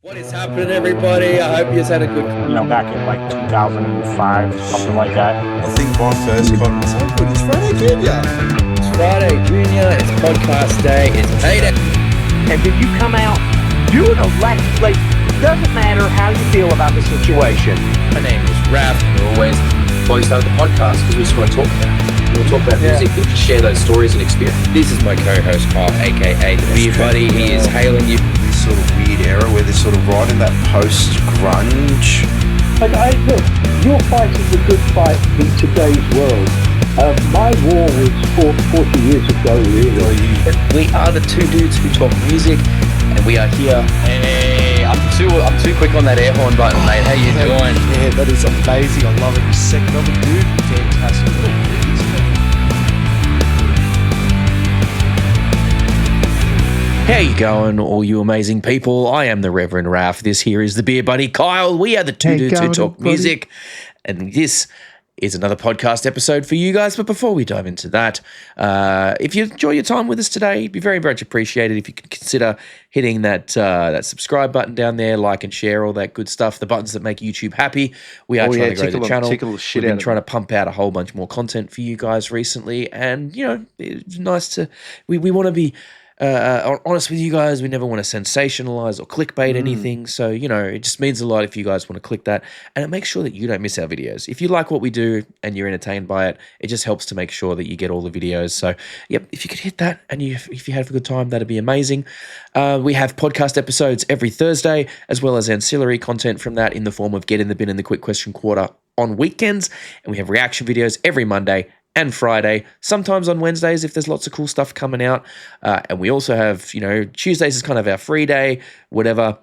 What is happening, everybody? I hope you've had a good... Back in like 2005, something like that. I think my first con was so good. It's Friday Junior. It's Friday Junior, it's podcast day, it's payday. And if you come out doing a like, doesn't matter how you feel about the situation. My name is Raff, and always before we start the podcast, because we just want to talk about it. We want to talk about music and just share those stories and experience. This is my co-host, Carl, aka the Beer Buddy. He is hailing you. This sort of weird era where they're sort of right in that post-grunge. Look, you're fighting the good fight in today's world. My war was fought 40 years ago, really. We are the two dudes who talk music, and we are here. Hey, I'm too quick on that air horn button, mate. How you doing? Yeah, that is amazing. I love it. You're second on the dude. Fantastic. How you going, all you amazing people? I am the Reverend Raff. This here is the Beer Buddy Kyle. We are the two dudes who talk music, and this is another podcast episode for you guys. But before we dive into that, if you enjoy your time with us today, it'd be very much appreciated if you could consider hitting that subscribe button down there, like and share, all that good stuff, the buttons that make YouTube happy. We are trying to grow the channel. We've been trying to pump out a whole bunch more content for you guys recently, and it's nice to we want to be honest with you guys. We never want to sensationalize or clickbait anything, so it just means a lot if you guys want to click that, and it makes sure that you don't miss our videos. If you like what we do and you're entertained by it, it just helps to make sure that you get all the videos. So yep, if you could hit that, and if you had a good time, that'd be amazing. We have podcast episodes every Thursday, as well as ancillary content from that in the form of Get in the Bin and the Quick Question Quarter on weekends, and we have reaction videos every Monday and Friday, sometimes on Wednesdays if there's lots of cool stuff coming out. And we also have, Tuesdays is kind of our free day, whatever.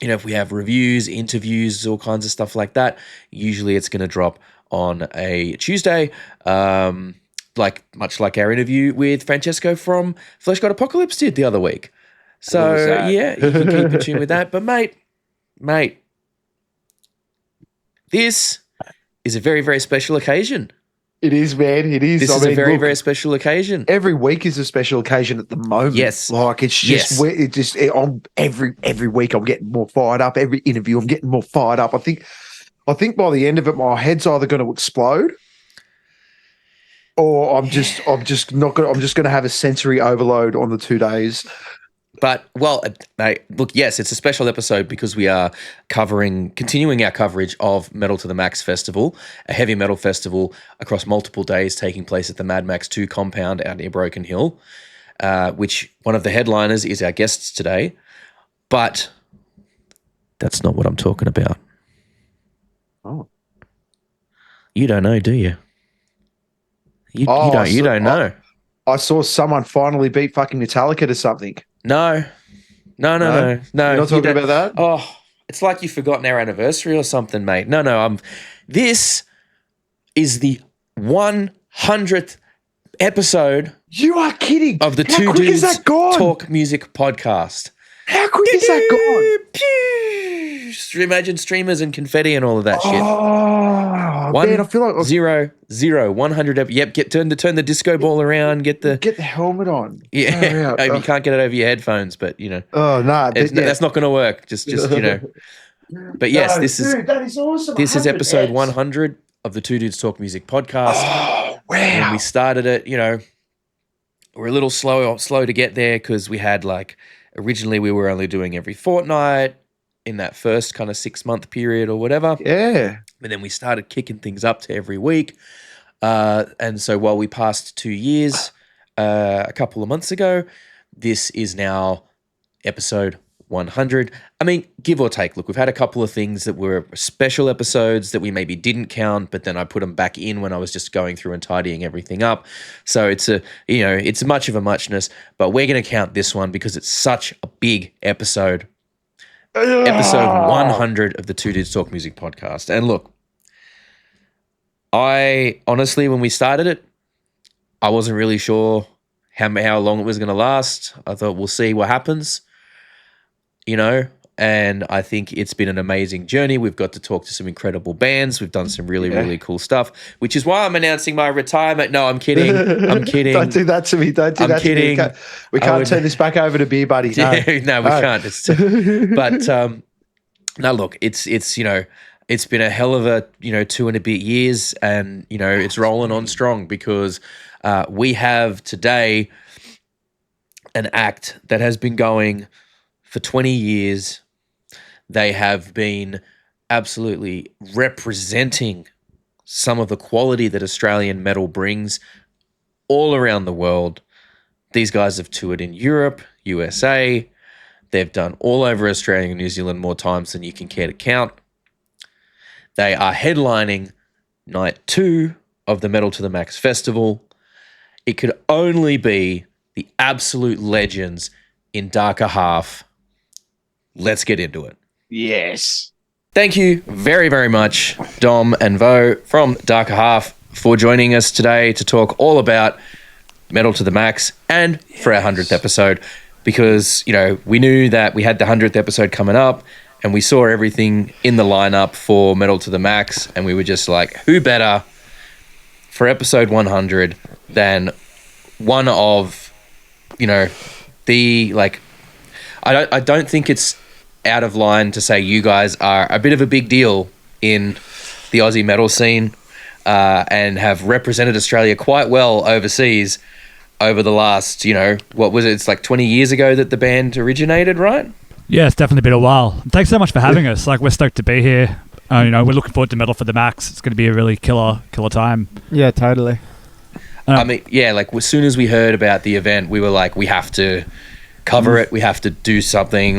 If we have reviews, interviews, all kinds of stuff like that, usually it's going to drop on a Tuesday, much like our interview with Francesco from Flesh God Apocalypse did the other week. So, yeah, you can keep in tune with that. But, mate, this is a very, very special occasion. It is, man. It is. This is a very, very special occasion. Every week is a special occasion at the moment. Yes. It's just, every week I'm getting more fired up. Every interview I'm getting more fired up. I think by the end of it, my head's either going to explode, or I'm just going to have a sensory overload on the 2 days. But, look, yes, it's a special episode because we are continuing our coverage of Metal to the Max Festival, a heavy metal festival across multiple days taking place at the Mad Max 2 compound out near Broken Hill, which one of the headliners is our guests today. But that's not what I'm talking about. Oh. You don't know, do you? You don't know. I saw someone finally beat fucking Metallica to something. No. You're not talking about that? Oh, it's like you've forgotten our anniversary or something, mate. No. This is the 100th episode. You are kidding. Of the How Two quick Dudes is that gone? Talk Music podcast. How quick is that gone? Imagine streamers and confetti and all of that shit. Oh, man, I feel like 100. Yep, turn the disco ball around. Get the helmet on. Yeah, you can't get it over your headphones, but Oh no, that's not going to work. Just But yes, this that is awesome. This is episode 100 of the Two Dudes Talk Music podcast. Oh wow! When we started it, we're a little slow to get there because we had originally we were only doing every fortnight in that first kind of 6-month period or whatever. Yeah. But then we started kicking things up to every week. And so while we passed 2 years a couple of months ago, this is now episode 100. I mean, give or take. Look, we've had a couple of things that were special episodes that we maybe didn't count, but then I put them back in when I was just going through and tidying everything up. So it's it's much of a muchness, but we're going to count this one because it's such a big episode. Episode 100 of the Two Dudes Talk Music podcast. And look, I honestly, when we started it, I wasn't really sure how long it was going to last. I thought we'll see what happens. and I think it's been an amazing journey. We've got to talk to some incredible bands. We've done some really, really cool stuff, which is why I'm announcing my retirement. No, I'm kidding. I'm kidding. Don't do that to me. Don't do that to me. We can't turn this back over to BeerBuddy. No, we can't. But no, look, it's it's been a hell of a 2 and a bit years, and it's rolling on strong because we have today an act that has been going for 20 years. They have been absolutely representing some of the quality that Australian metal brings all around the world. These guys have toured in Europe, USA. They've done all over Australia and New Zealand more times than you can care to count. They are headlining night 2 of the Metal to the Max Festival. It could only be the absolute legends in Darker Half. Let's get into it. Yes. Thank you very, very much, Dom and Vo from Darker Half, for joining us today to talk all about Metal to the Max and for our 100th episode, because, we knew that we had the 100th episode coming up and we saw everything in the lineup for Metal to the Max, and we were just like, who better for episode 100 than one of, I don't think it's out of line to say you guys are a bit of a big deal in the Aussie metal scene and have represented Australia quite well overseas over the last, what was it? It's like 20 years ago that the band originated, right? Yeah, it's definitely been a while. Thanks so much for having us. We're stoked to be here. We're looking forward to Metal for the Max. It's going to be a really killer time. Yeah, totally. As soon as we heard about the event, we were like, we have to cover it. We have to do something.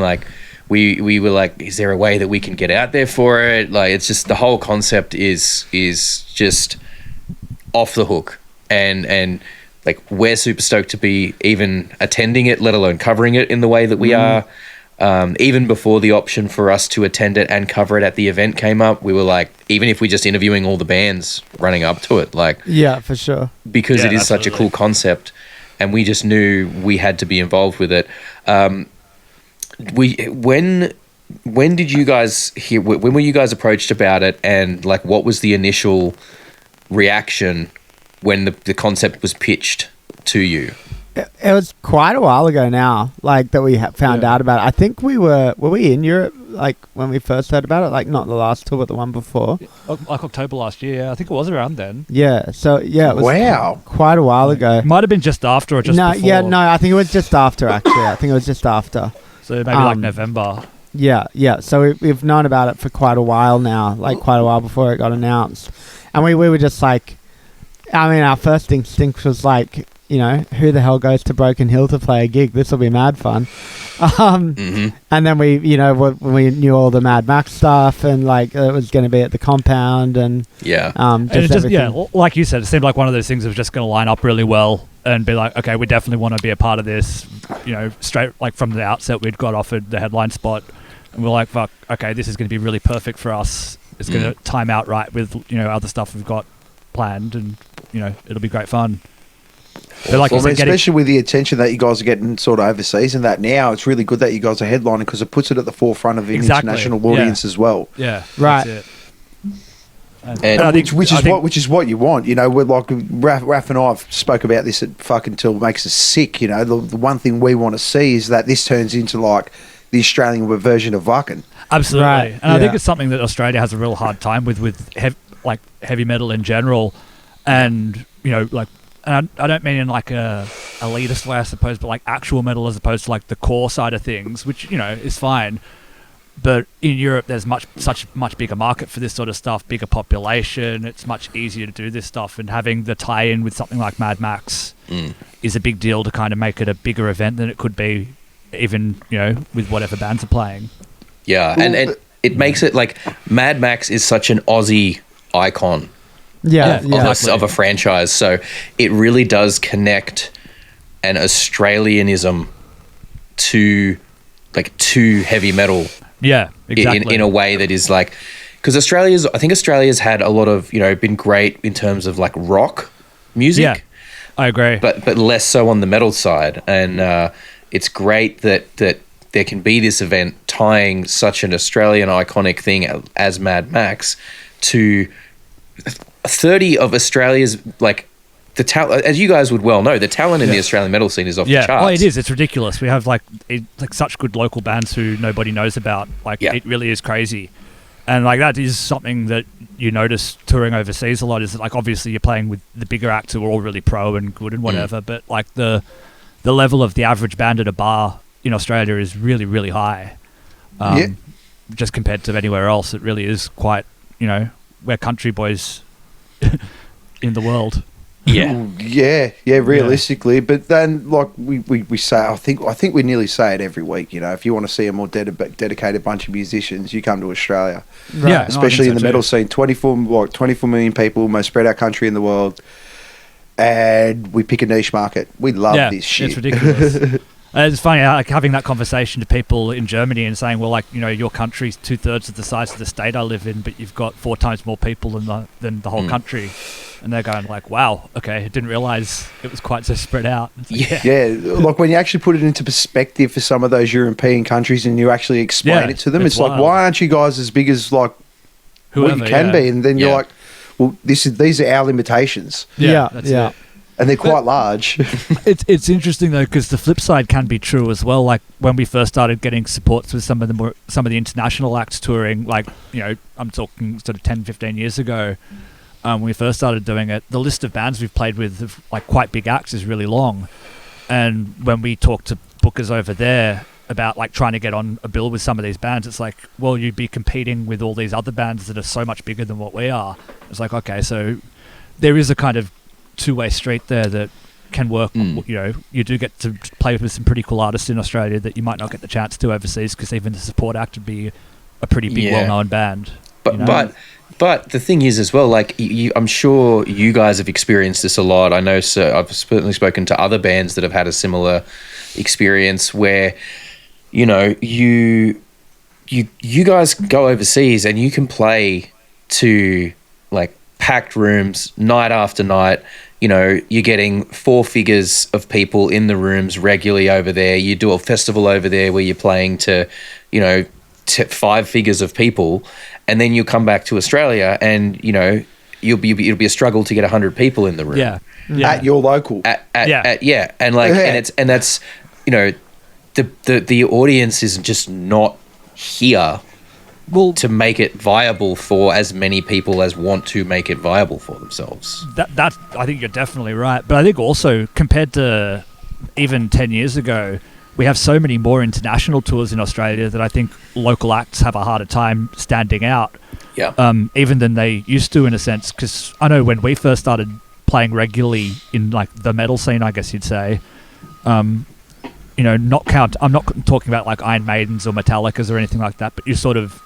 We were like, is there a way that we can get out there for it? It's just, the whole concept is just off the hook, and we're super stoked to be even attending it, let alone covering it in the way that we are. Even before the option for us to attend it and cover it at the event came up, we were like, even if we're just interviewing all the bands running up to it, yeah, for sure, because it is such a cool concept, and we just knew we had to be involved with it. When did you guys hear? When were you guys approached about it, and what was the initial reaction when the concept was pitched to you? It was quite a while ago now, that we found out about it. I think were we in Europe, when we first heard about it? Not the last tour, but the one before. October last year, yeah. I think it was around then. Yeah, so, yeah, it was quite a while ago. Might have been just after or just before. I think it was just after, actually. I think it was just after. So maybe November. Yeah. So we've known about it for quite a while now, quite a while before it got announced. And we were just our first instinct was who the hell goes to Broken Hill to play a gig? This will be mad fun. And then we knew all the Mad Max stuff, and it was going to be at the compound, and like you said, it seemed like one of those things that was just going to line up really well and be like, okay, we definitely want to be a part of this. Straight from the outset, we'd got offered the headline spot, and we're like, fuck, okay, this is going to be really perfect for us. It's going to time out right with other stuff we've got planned, and it'll be great fun. But especially with the attention that you guys are getting sort of overseas and that now, it's really good that you guys are headlining, because it puts it at the forefront of an international audience as well. Yeah, right. Which is what you want. We're Raff and I have spoke about this at fucking till it makes us sick. The one thing we want to see is that this turns into the Australian version of Wacken. Absolutely, right. And I think it's something that Australia has a real hard time with heavy metal in general, and and I don't mean in a elitist way, I suppose, but actual metal as opposed to the core side of things, which is fine. But in Europe, there's such much bigger market for this sort of stuff, bigger population. It's much easier to do this stuff, and having the tie-in with something like Mad Max is a big deal to kind of make it a bigger event than it could be, even with whatever bands are playing. Yeah, and it makes it Mad Max is such an Aussie icon. Of a franchise, so it really does connect an Australianism to heavy metal. Yeah, exactly. In a way that is because I think Australia's had a lot of been great in terms of rock music. Yeah, I agree. But less so on the metal side, and it's great that there can be this event tying such an Australian iconic thing as Mad Max to 30 of Australia's, like, the talent, as you guys would well know, the talent in the Australian metal scene is off the charts. Oh, it is. It's ridiculous. We have like such good local bands who nobody knows about. Like, it really is crazy. And like that is something that you notice touring overseas a lot. Is that, like, obviously you're playing with the bigger acts who are all really pro and good and whatever, but like the level of the average band at a bar in Australia is really, really high. Just compared to anywhere else, it really is quite. We're country boys in the world. Realistically, but then like we say, I think we nearly say it every week. If you want to see a more dedicated bunch of musicians, you come to Australia. Right. Yeah, especially in the metal scene. 24 million people, most spread out country in the world, and we pick a niche market. We love this shit. It's ridiculous. It's funny, like having that conversation to people in Germany and saying, well, like, your country's 2/3 of the size of the state I live in, but you've got 4 times more people than the whole country. And they're going like, wow, okay, I didn't realize it was quite so spread out. Like, like when you actually put it into perspective for some of those European countries and you actually explain it to them, it's like, why aren't you guys as big as like whoever, what you can be? And then you're like, well, these are our limitations. That's it. And they're quite large. It's interesting though, because the flip side can be true as well. Like when we first started getting supports with some of the international acts touring, like, I'm talking sort of 10, 15 years ago, when we first started doing it, the list of bands we've played with of like quite big acts is really long. And when we talk to bookers over there about like trying to get on a bill with some of these bands, it's like, well, you'd be competing with all these other bands that are so much bigger than what we are. It's like, okay, so there is a kind of two-way street there that can work. You do get to play with some pretty cool artists in Australia that you might not get the chance to overseas, because even the support act would be a pretty big well-known band. But the thing is as well, like, I'm sure you guys have experienced this a lot. I know, so I've certainly spoken to other bands that have had a similar experience where, you guys go overseas and you can play to like packed rooms night after night. You're getting 4 figures of people in the rooms regularly over there. You do a festival over there where you're playing to, 5 figures of people, and then you'll come back to Australia and, it'll be a struggle to get 100 people in the room. Yeah. At your local. And like, and that's, the audience is just not here to make it viable for as many people as want to make it viable for themselves. That I think you're definitely right. But I think also, compared to even 10 years ago, we have so many more international tours in Australia that I think local acts have a harder time standing out. Even than they used to, in a sense. Because I know when we first started playing regularly in like the metal scene, I guess you'd say, I'm not talking about like Iron Maidens or Metallicas or anything like that, but you're sort of,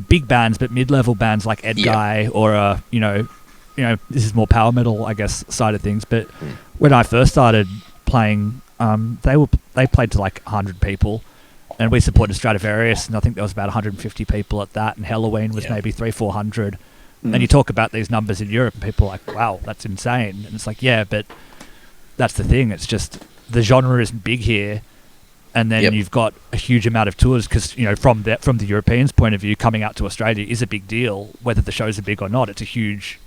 big bands, but mid-level bands like Ed Guy or this is more power metal, I guess, side of things. But when I first started playing, they played to like 100 people, and we supported Stradivarius, and I think there was about 150 people at that, and Halloween was maybe 300-400. And you talk about these numbers in Europe, and people are like, wow, that's insane. And it's like, yeah, but that's the thing. It's just the genre isn't big here. And then you've got a huge amount of tours because, from the Europeans' point of view, coming out to Australia is a big deal, whether the shows are big or not. It's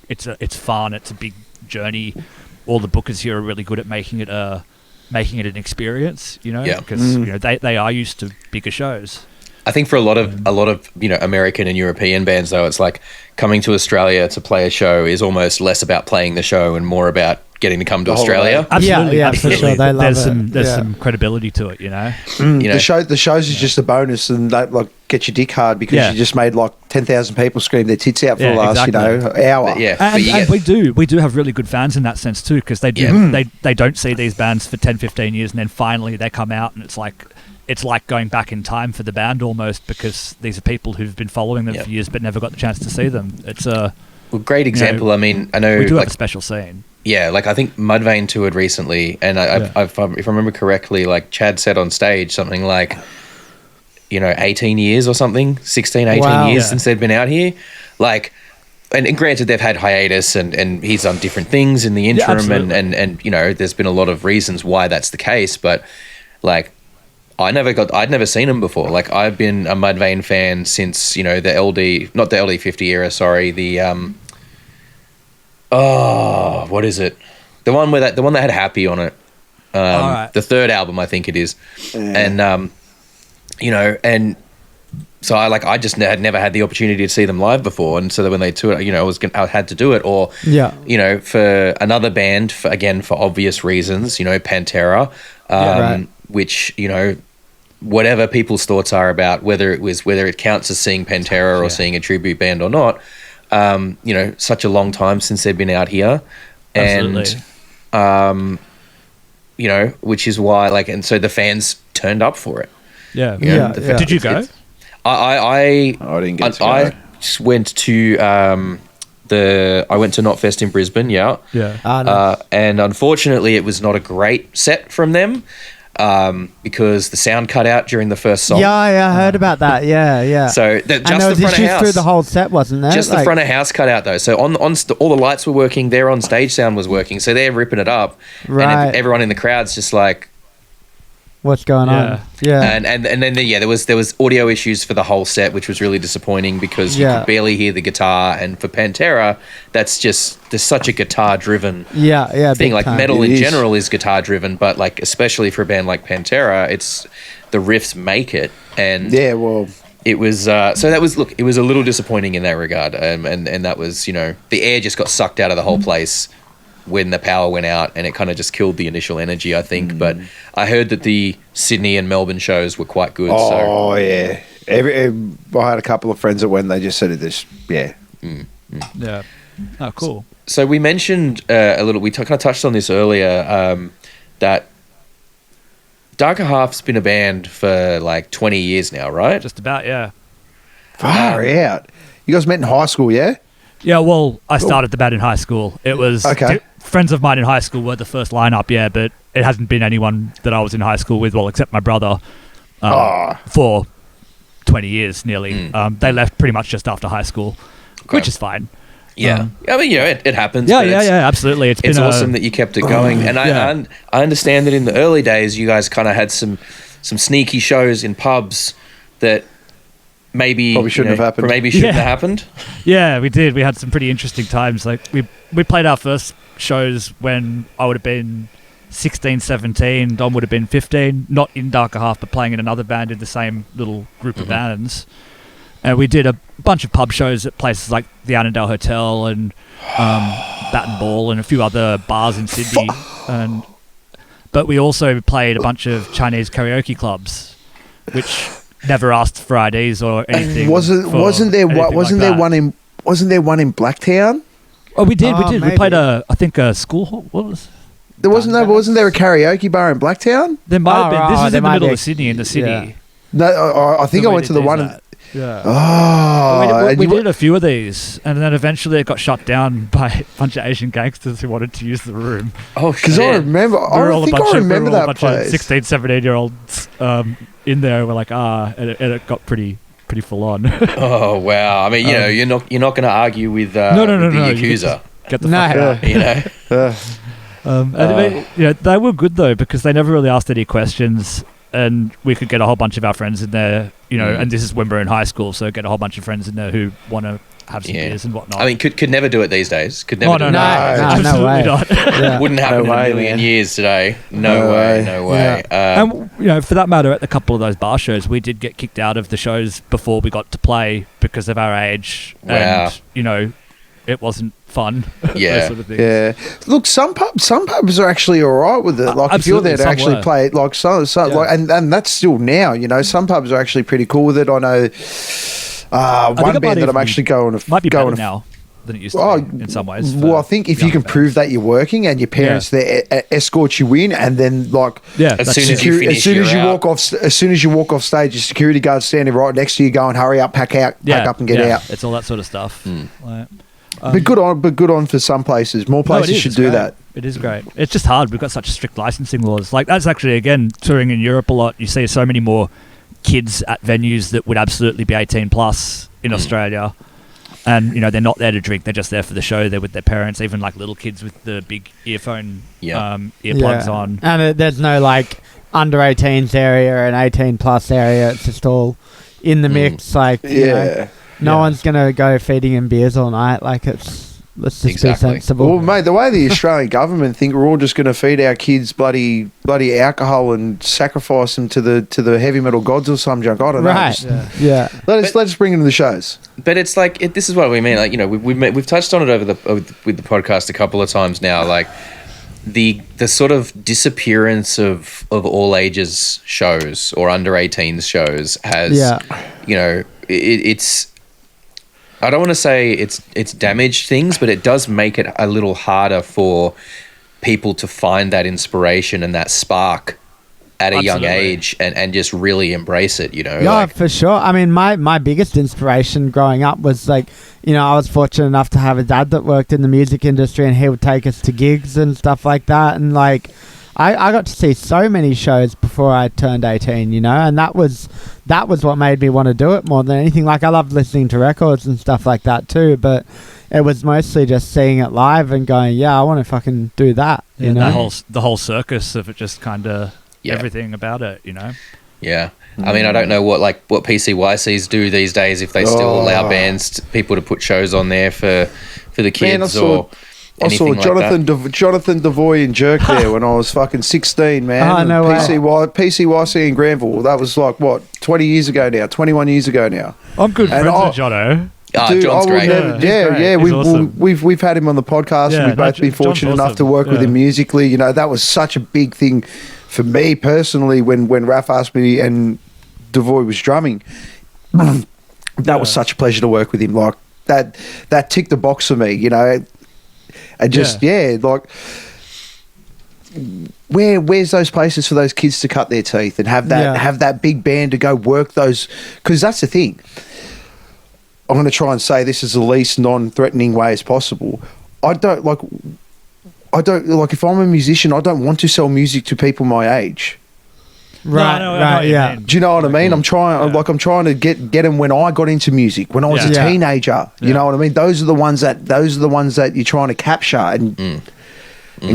it's fun. It's a big journey. All the bookers here are really good at making it an experience, because they are used to bigger shows. I think for a lot of American and European bands, though, it's like coming to Australia to play a show is almost less about playing the show and more about getting to come to Australia. Absolutely, for sure. They love there's some credibility to it, The shows is just a bonus, and that like get your dick hard because you just made like 10,000 people scream their tits out for the last hour. And we do have really good fans in that sense too, because they don't see these bands for 10-15 years, and then finally they come out, and it's like going back in time for the band almost, because these are people who've been following them for years but never got the chance to see them. It's a great example. I mean, I know we do have a special scene. Yeah, like I think Mudvayne toured recently, and if I remember correctly, like Chad said on stage something like, 18 years or something, 16, 18 years since they'd been out here. Like, and granted, they've had hiatus and he's done different things in the interim, and there's been a lot of reasons why that's the case, but like, I'd never seen them before. Like, I've been a Mudvayne fan since, the not the LD50 era, sorry, the what is it? The one that had Happy on it. Right. The third album, I think it is. And and so I just had never had the opportunity to see them live before, and so that when they toured, I had to do it, or for another band, for obvious reasons, Pantera, which whatever people's thoughts are about whether it counts as seeing Pantera or seeing a tribute band or not, such a long time since they've been out here. Absolutely. And which is why and so the fans turned up for it. Yeah. Did you go? I didn't get to go. I went to I went to Knotfest in Brisbane, Yeah. and unfortunately it was not a great set from them, because the sound cut out during the first song. Yeah, I heard about that. Yeah. So just and there the was front of issues house through the whole set, wasn't there? Just the front of house cut out though. So on all the lights were working. Their on stage sound was working. So they're ripping it up, Right. and everyone in the crowd's just like, what's going on? Yeah. And then there was audio issues for the whole set, which was really disappointing because you could barely hear the guitar. And for Pantera, there's such a guitar driven thing. Like time. metal in general is guitar driven, but like especially for a band like Pantera, it's the riffs make it. And it was it was a little disappointing in that regard. And that was the air just got sucked out of the whole place when the power went out, and it kind of just killed the initial energy, I think. But I heard that the Sydney and Melbourne shows were quite good. Yeah. I had a couple of friends that went, they just said this. Yeah. Yeah. Oh, cool. So we mentioned a little, we kind of touched on this earlier, that Darker Half's been a band for like 20 years now, right? Just about, yeah. Far out. You guys met in high school, yeah? Yeah, well, I started the band in high school. It was friends of mine in high school were the first lineup, but it hasn't been anyone that I was in high school with, well, except my brother, for 20 years nearly. They left pretty much just after high school, which is fine. Yeah. I mean, it happens. Yeah, absolutely. It's awesome that you kept it going. And I understand that in the early days, you guys kind of had some sneaky shows in pubs that maybe probably shouldn't have happened. Maybe shouldn't have happened. Yeah, we did. We had some pretty interesting times. Like we played our first shows when I would have been 16, 17. Dom would have been 15. Not in Darker Half, but playing in another band in the same little group of bands. And we did a bunch of pub shows at places like the Annandale Hotel and Bat and Ball and a few other bars in Sydney. But we also played a bunch of Chinese karaoke clubs, which never asked for IDs or anything. Wasn't there one in Blacktown? Oh, we did. Maybe. We played a school hall. What was? Wasn't there a karaoke bar in Blacktown? There might have been. This is in the middle be. of Sydney, in the city. Yeah. No, I think I went to the one. Yeah. Oh, we did a few of these, and then eventually it got shut down by a bunch of Asian gangsters who wanted to use the room. Oh, because I remember. I remember that place. 16, 17-year-olds in there were like, and it got pretty full on. Oh wow! I mean, you're not going to argue with the Yakuza. Get the fuck out. And they were good though, because they never really asked any questions. And we could get a whole bunch of our friends in there, and this is when we're in high school, so get a whole bunch of friends in there who want to have some beers and whatnot. I mean, could never do it these days. Could never do it. No way. Not. Yeah. Wouldn't happen in a million years today. No way. Yeah. And for that matter, at a couple of those bar shows, we did get kicked out of the shows before we got to play because of our age. Wow. And, it wasn't fun. Yeah. Those sort of things. Yeah. Look, some pubs are actually all right with it. Like if you're there to actually play it, like and that's still now. Some pubs are actually pretty cool with it. I know one band that I'm actually going to might be better now than it used to be in some ways. Well, I think if you can prove that you're working and your parents there escort you in, and then as soon as you walk off stage, your security guard's standing right next to you, going, "Hurry up, pack up and get out." It's all that sort of stuff. But good on for some places. More places should do that. It is great. It's just hard. We've got such strict licensing laws. Like that's actually, again, touring in Europe a lot. You see so many more kids at venues that would absolutely be 18 plus in Australia. And, they're not there to drink. They're just there for the show. They're with their parents, even like little kids with the big earphone earplugs on. And there's no under 18s area and 18 plus area. It's just all in the mix. Like, you know, no one's going to go feeding him beers all night. Like, let's just be sensible. Well, mate, the way the Australian government think we're all just going to feed our kids bloody alcohol and sacrifice them to the heavy metal gods or some junk. I don't know. Right. Yeah. Let us bring them to the shows. But it's like this is what we mean. Like, you know, we've touched on it with the podcast a couple of times now. Like the sort of disappearance of all ages shows or under 18s shows has, you know, it's. I don't want to say it's damaged things, but it does make it a little harder for people to find that inspiration and that spark at a young age and just really embrace it, you know? Yeah, like, for sure. I mean, my biggest inspiration growing up was like, you know, I was fortunate enough to have a dad that worked in the music industry, and he would take us to gigs and stuff like that. And like, I got to see so many shows before I turned 18, you know, and that was what made me want to do it more than anything. Like, I loved listening to records and stuff like that too, but it was mostly just seeing it live and going, yeah, I want to fucking do that, you know? The whole circus of it, just kind of everything about it, you know? Yeah. I mean, I don't know what PCYCs do these days, if they still allow people to put shows on there for the kids. I saw Jonathan Devoy and Jerk there when I was fucking 16, man. Oh, no way. PCYC in Granville. That was like, what, 21 years ago now. I'm good friends with Jono. Dude, John's great. We've had him on the podcast, and we've both been fortunate enough to work with him musically. You know, that was such a big thing for me personally when Raff asked me and Devoy was drumming. That was such a pleasure to work with him. Like, that ticked the box for me, you know. And just like, where's those places for those kids to cut their teeth and have that big band to go work those? Because that's the thing. I'm going to try and say this as the least non-threatening way as possible. I don't like if I'm a musician, I don't want to sell music to people my age. Right, yeah. Do you know what I mean? I'm trying to get them when I got into music, when I was a teenager. You know what I mean? Those are the ones that you're trying to capture and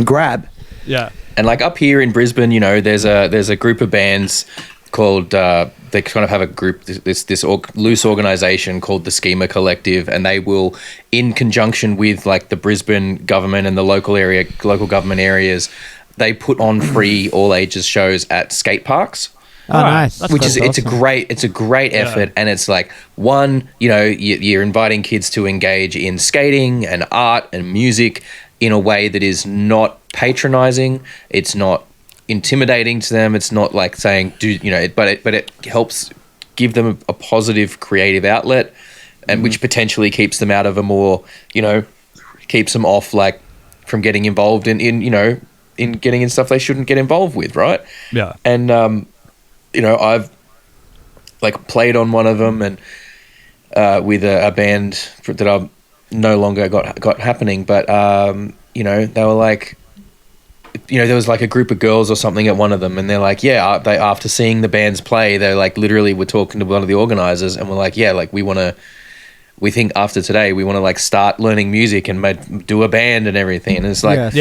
grab. Yeah. And like up here in Brisbane, you know, there's a group of bands called they kind of have a group, this loose organisation called the Schema Collective, and they will, in conjunction with like the Brisbane government and the local government areas, they put on free all ages shows at skate parks. Oh, nice. It's a great effort, and it's like, one, you know, you're inviting kids to engage in skating and art and music in a way that is not patronizing. It's not intimidating to them. It's not like saying, dude, you know, but it helps give them a positive creative outlet, and which potentially keeps them out of a more, you know, keeps them off like from getting involved in you know, in getting in stuff they shouldn't get involved with, right? Yeah. And you know, I've like played on one of them, and with a band that I've no longer got happening, but you know, they were like, you know, there was like a group of girls or something at one of them, and they're like, yeah, they, after seeing the bands play, they like literally were talking to one of the organizers, and we're like, yeah, like we think after today we want to like start learning music and do a band and everything. And it's like,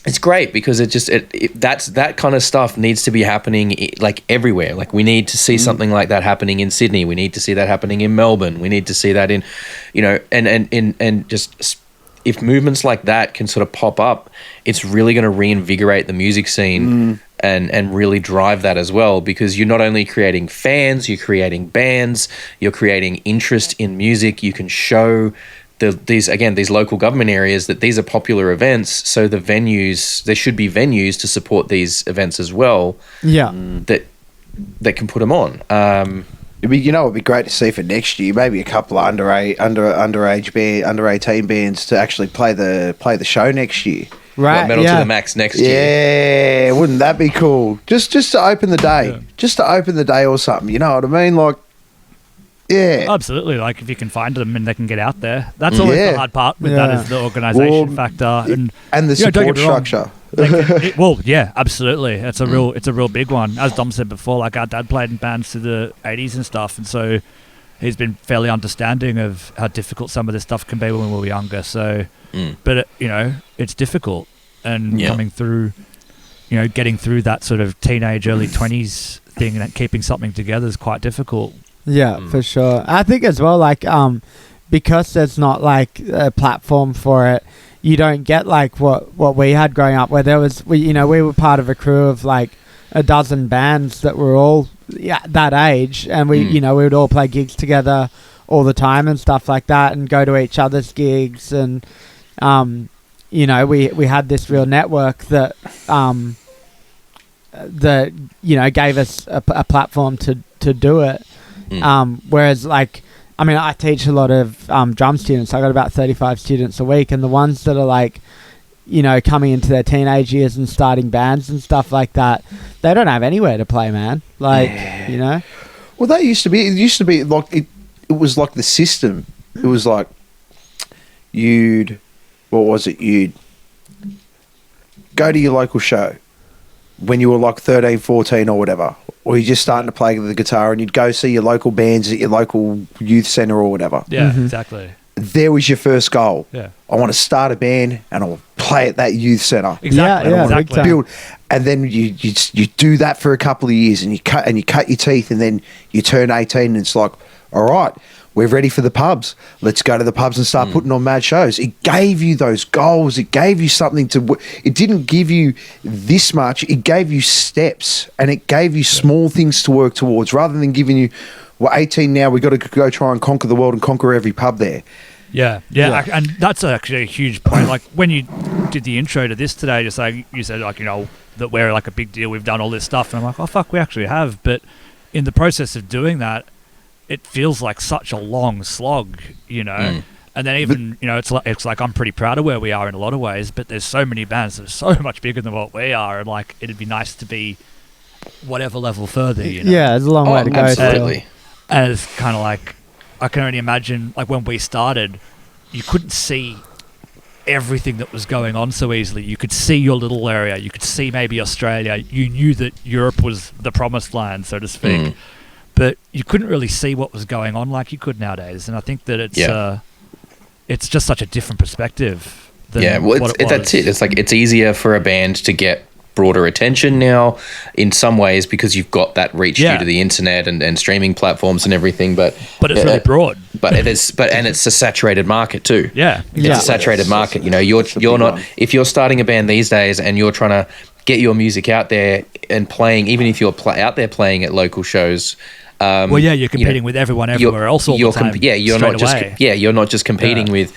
it's great because that kind of stuff needs to be happening like everywhere. Like, we need to see something like that happening in Sydney. We need to see that happening in Melbourne. We need to see that in, you know, and just if movements like that can sort of pop up, it's really going to reinvigorate the music scene and really drive that as well, because you're not only creating fans, you're creating bands, you're creating interest in music. You can show these local government areas that these are popular events, so there should be venues to support these events as well. Yeah, that can put them on. It'd be great to see for next year, maybe a couple of under 18 bands to actually play the show next year. Right, Metal to the Max next year. Yeah, wouldn't that be cool? Just to open the day, or something. You know what I mean? Like. Yeah, absolutely. Like, if you can find them and they can get out there, that's always the hard part with that, is the organisation factor and the support structure. Absolutely. It's a real big one. As Dom said before, like, our dad played in bands through the 80s and stuff, and so he's been fairly understanding of how difficult some of this stuff can be when we were younger. So, but you know, it's difficult, and coming through you know, getting through that sort of teenage, early 20s thing and keeping something together is quite difficult. Yeah, for sure. I think as well, like, because there's not like a platform for it, you don't get like what we had growing up, where we were part of a crew of like a dozen bands that were all that age, and we would all play gigs together all the time and stuff like that, and go to each other's gigs, and we had this real network that gave us a platform to do it. Whereas like, I mean, I teach a lot of drum students. I got about 35 students a week, and the ones that are like, coming into their teenage years and starting bands and stuff like that, they don't have anywhere to play, man. Like, Well, it used to be like, it was like the system. It was like, you'd go to your local show when you were like 13, 14 or whatever, or you're just starting to play the guitar, and you'd go see your local bands at your local youth centre or whatever. Yeah, exactly. There was your first goal. Yeah. I want to start a band and I'll play at that youth centre. Exactly. Yeah, exactly. Build, and then you do that for a couple of years, and you cut your teeth, and then you turn 18, and it's like, all right, we're ready for the pubs. Let's go to the pubs and start putting on mad shows. It gave you those goals. It gave you something to. It didn't give you this much. It gave you steps, and it gave you small things to work towards, rather than giving you, we're 18 now, we've got to go try and conquer the world and conquer every pub there. Yeah. And that's actually a huge point. Like, when you did the intro to this today, you said like, that we're like a big deal. We've done all this stuff, and I'm like, oh fuck, we actually have. But in the process of doing that, it feels like such a long slog, And then even, it's like I'm pretty proud of where we are in a lot of ways, but there's so many bands that are so much bigger than what we are, and like, it'd be nice to be whatever level further, Yeah, there's a long way to go. Absolutely. And it's kind of like, I can only imagine, like, when we started, you couldn't see everything that was going on so easily. You could see your little area. You could see maybe Australia. You knew that Europe was the promised land, so to speak. But you couldn't really see what was going on like you could nowadays. And I think that it's just such a different perspective than what it was. That's it. It's like, it's easier for a band to get broader attention now in some ways, because you've got that reach due to the internet and streaming platforms and everything, but it's really broad. And it's a saturated market too. It's a saturated market. You're not, if you're starting a band these days and you're trying to get your music out there and playing, even if you're out there playing at local shows, you're competing with everyone everywhere else all the time. You're not just competing with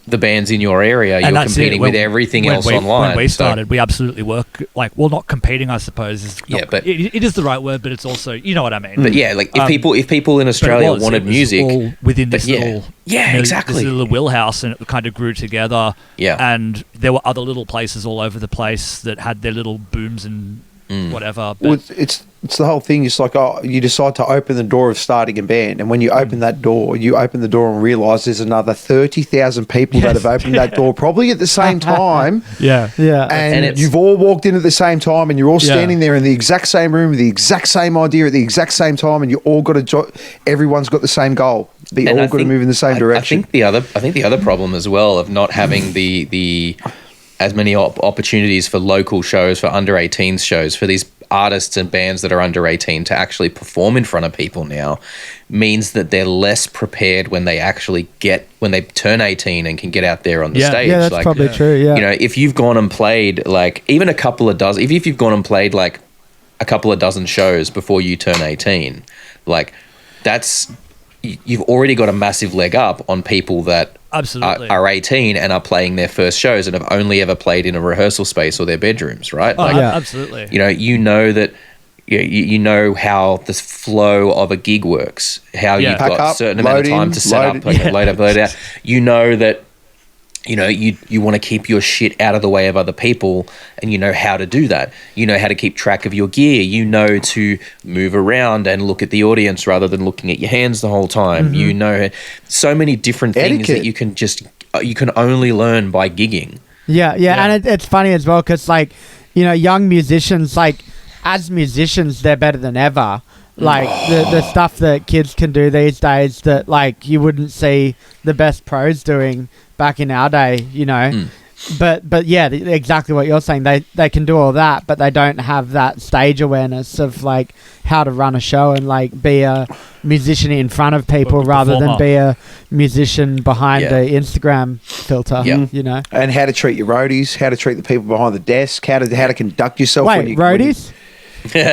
the bands in your area. You're competing with everything else online. When we started, we absolutely not competing, I suppose. It is the right word, but it's also, you know what I mean. But if people in Australia wanted music, all within this little, exactly, this little wheelhouse, and it kind of grew together. And there were other little places all over the place that had their little booms and whatever. But well, it's the whole thing. It's like, you decide to open the door of starting a band, and when you open that door, and realise there's another 30,000 people that have opened that door probably at the same time. And you've all walked in at the same time, and you're all standing there in the exact same room with the exact same idea at the exact same time, and you all got to. Everyone's got the same goal. They all got to move in the same direction. I think the other problem as well of not having the as many opportunities for local shows, for under 18s shows, for these artists and bands that are under 18 to actually perform in front of people now, means that they're less prepared when they turn 18 and can get out there on the stage. Yeah, that's probably true. Yeah. If you've gone and played like even a couple of dozen, if you've gone and played like a couple of dozen shows before you turn 18, like you've already got a massive leg up on people that are 18 and are playing their first shows and have only ever played in a rehearsal space or their bedrooms, right? Absolutely. You know that you know how the flow of a gig works, how you've got a certain amount of time to set up, load out. You know that you want to keep your shit out of the way of other people, and you know how to do that. You know how to keep track of your gear. You know to move around and look at the audience rather than looking at your hands the whole time. You know so many different things that you can only learn by gigging. Yeah. And it's funny as well, because young musicians, as musicians, they're better than ever. The stuff that kids can do these days that you wouldn't see the best pros doing back in our day, But yeah, exactly what you're saying. They can do all that, but they don't have that stage awareness of like how to run a show and like be a musician in front of people rather than be a musician behind the Instagram filter. You know, and how to treat your roadies, how to treat the people behind the desk, how to conduct yourself. Wait, roadies? Excuse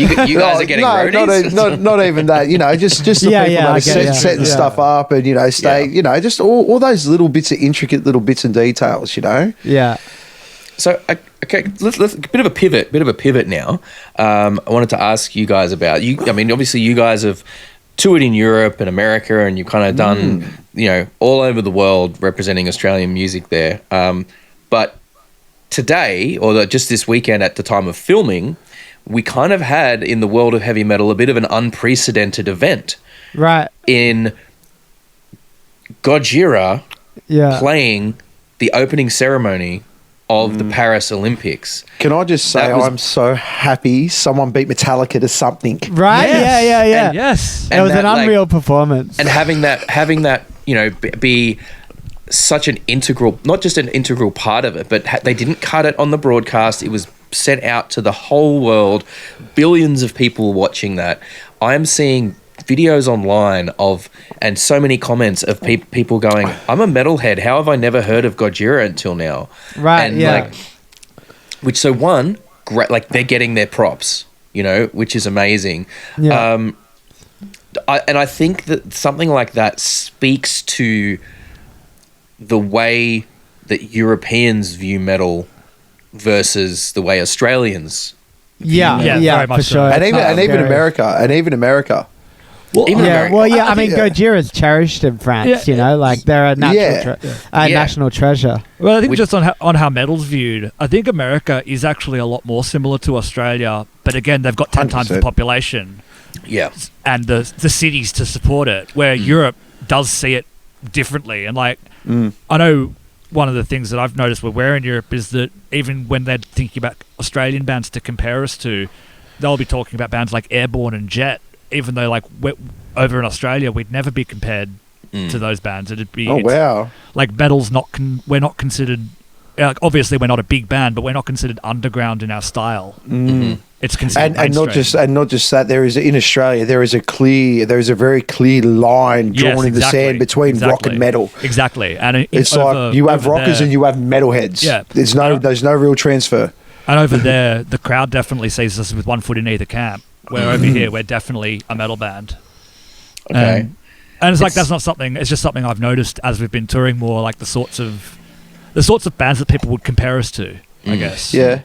me? You guys are getting roadies? Not even that. You know, just the people that are setting stuff up and, you know, you know, just all those little bits of intricate little bits and details, you know? Yeah. So, okay, let's bit of a pivot now. I wanted to ask you guys about, I mean, obviously you guys have toured in Europe and America and you've kind of done, you know, all over the world representing Australian music there. But today, or just this weekend at the time of filming, we kind of had in the world of heavy metal a bit of an unprecedented event. Right. In Gojira playing the opening ceremony of the Paris Olympics. Can I just say I'm so happy someone beat Metallica to something. Right? Yes. Yeah. And yes. It was an unreal performance. And having that, you know, be such an integral, not just an integral part of it, but they didn't cut it on the broadcast. It was sent out to the whole world, billions of people watching that. I'm seeing videos online and so many comments of people going, I'm a metalhead. How have I never heard of Gojira until now? Right, and so one, great, like they're getting their props, you know, which is amazing. Yeah. I think that something like that speaks to the way that Europeans view metal versus the way Australians view metal. very much for so. sure. And even America. Well, I mean, Gojira's cherished in France. You know, like they're a national treasure. Well, I think just on how metal's viewed, I think America is actually a lot more similar to Australia, but again, they've got 10 times the population. Yeah, and the cities to support it. Where Europe does see it differently, and like I know one of the things that I've noticed we're in Europe is that even when they're thinking about Australian bands to compare us to, they'll be talking about bands like Airborne and Jet. Even though, like, over in Australia, we'd never be compared to those bands. It'd be like metal's we're not considered. Obviously, we're not a big band, but we're not considered underground in our style. It's considered and not just that. There is in Australia there is a very clear line drawn in the sand between rock and metal. Exactly, and it's like you have rockers and you have metalheads. Yeah, there's no real transfer. And over there, the crowd definitely sees us with one foot in either camp. Where over here, we're definitely a metal band. Okay. And it's like, that's not something, it's just something I've noticed as we've been touring more, like the sorts of bands that people would compare us to, I guess. Yeah.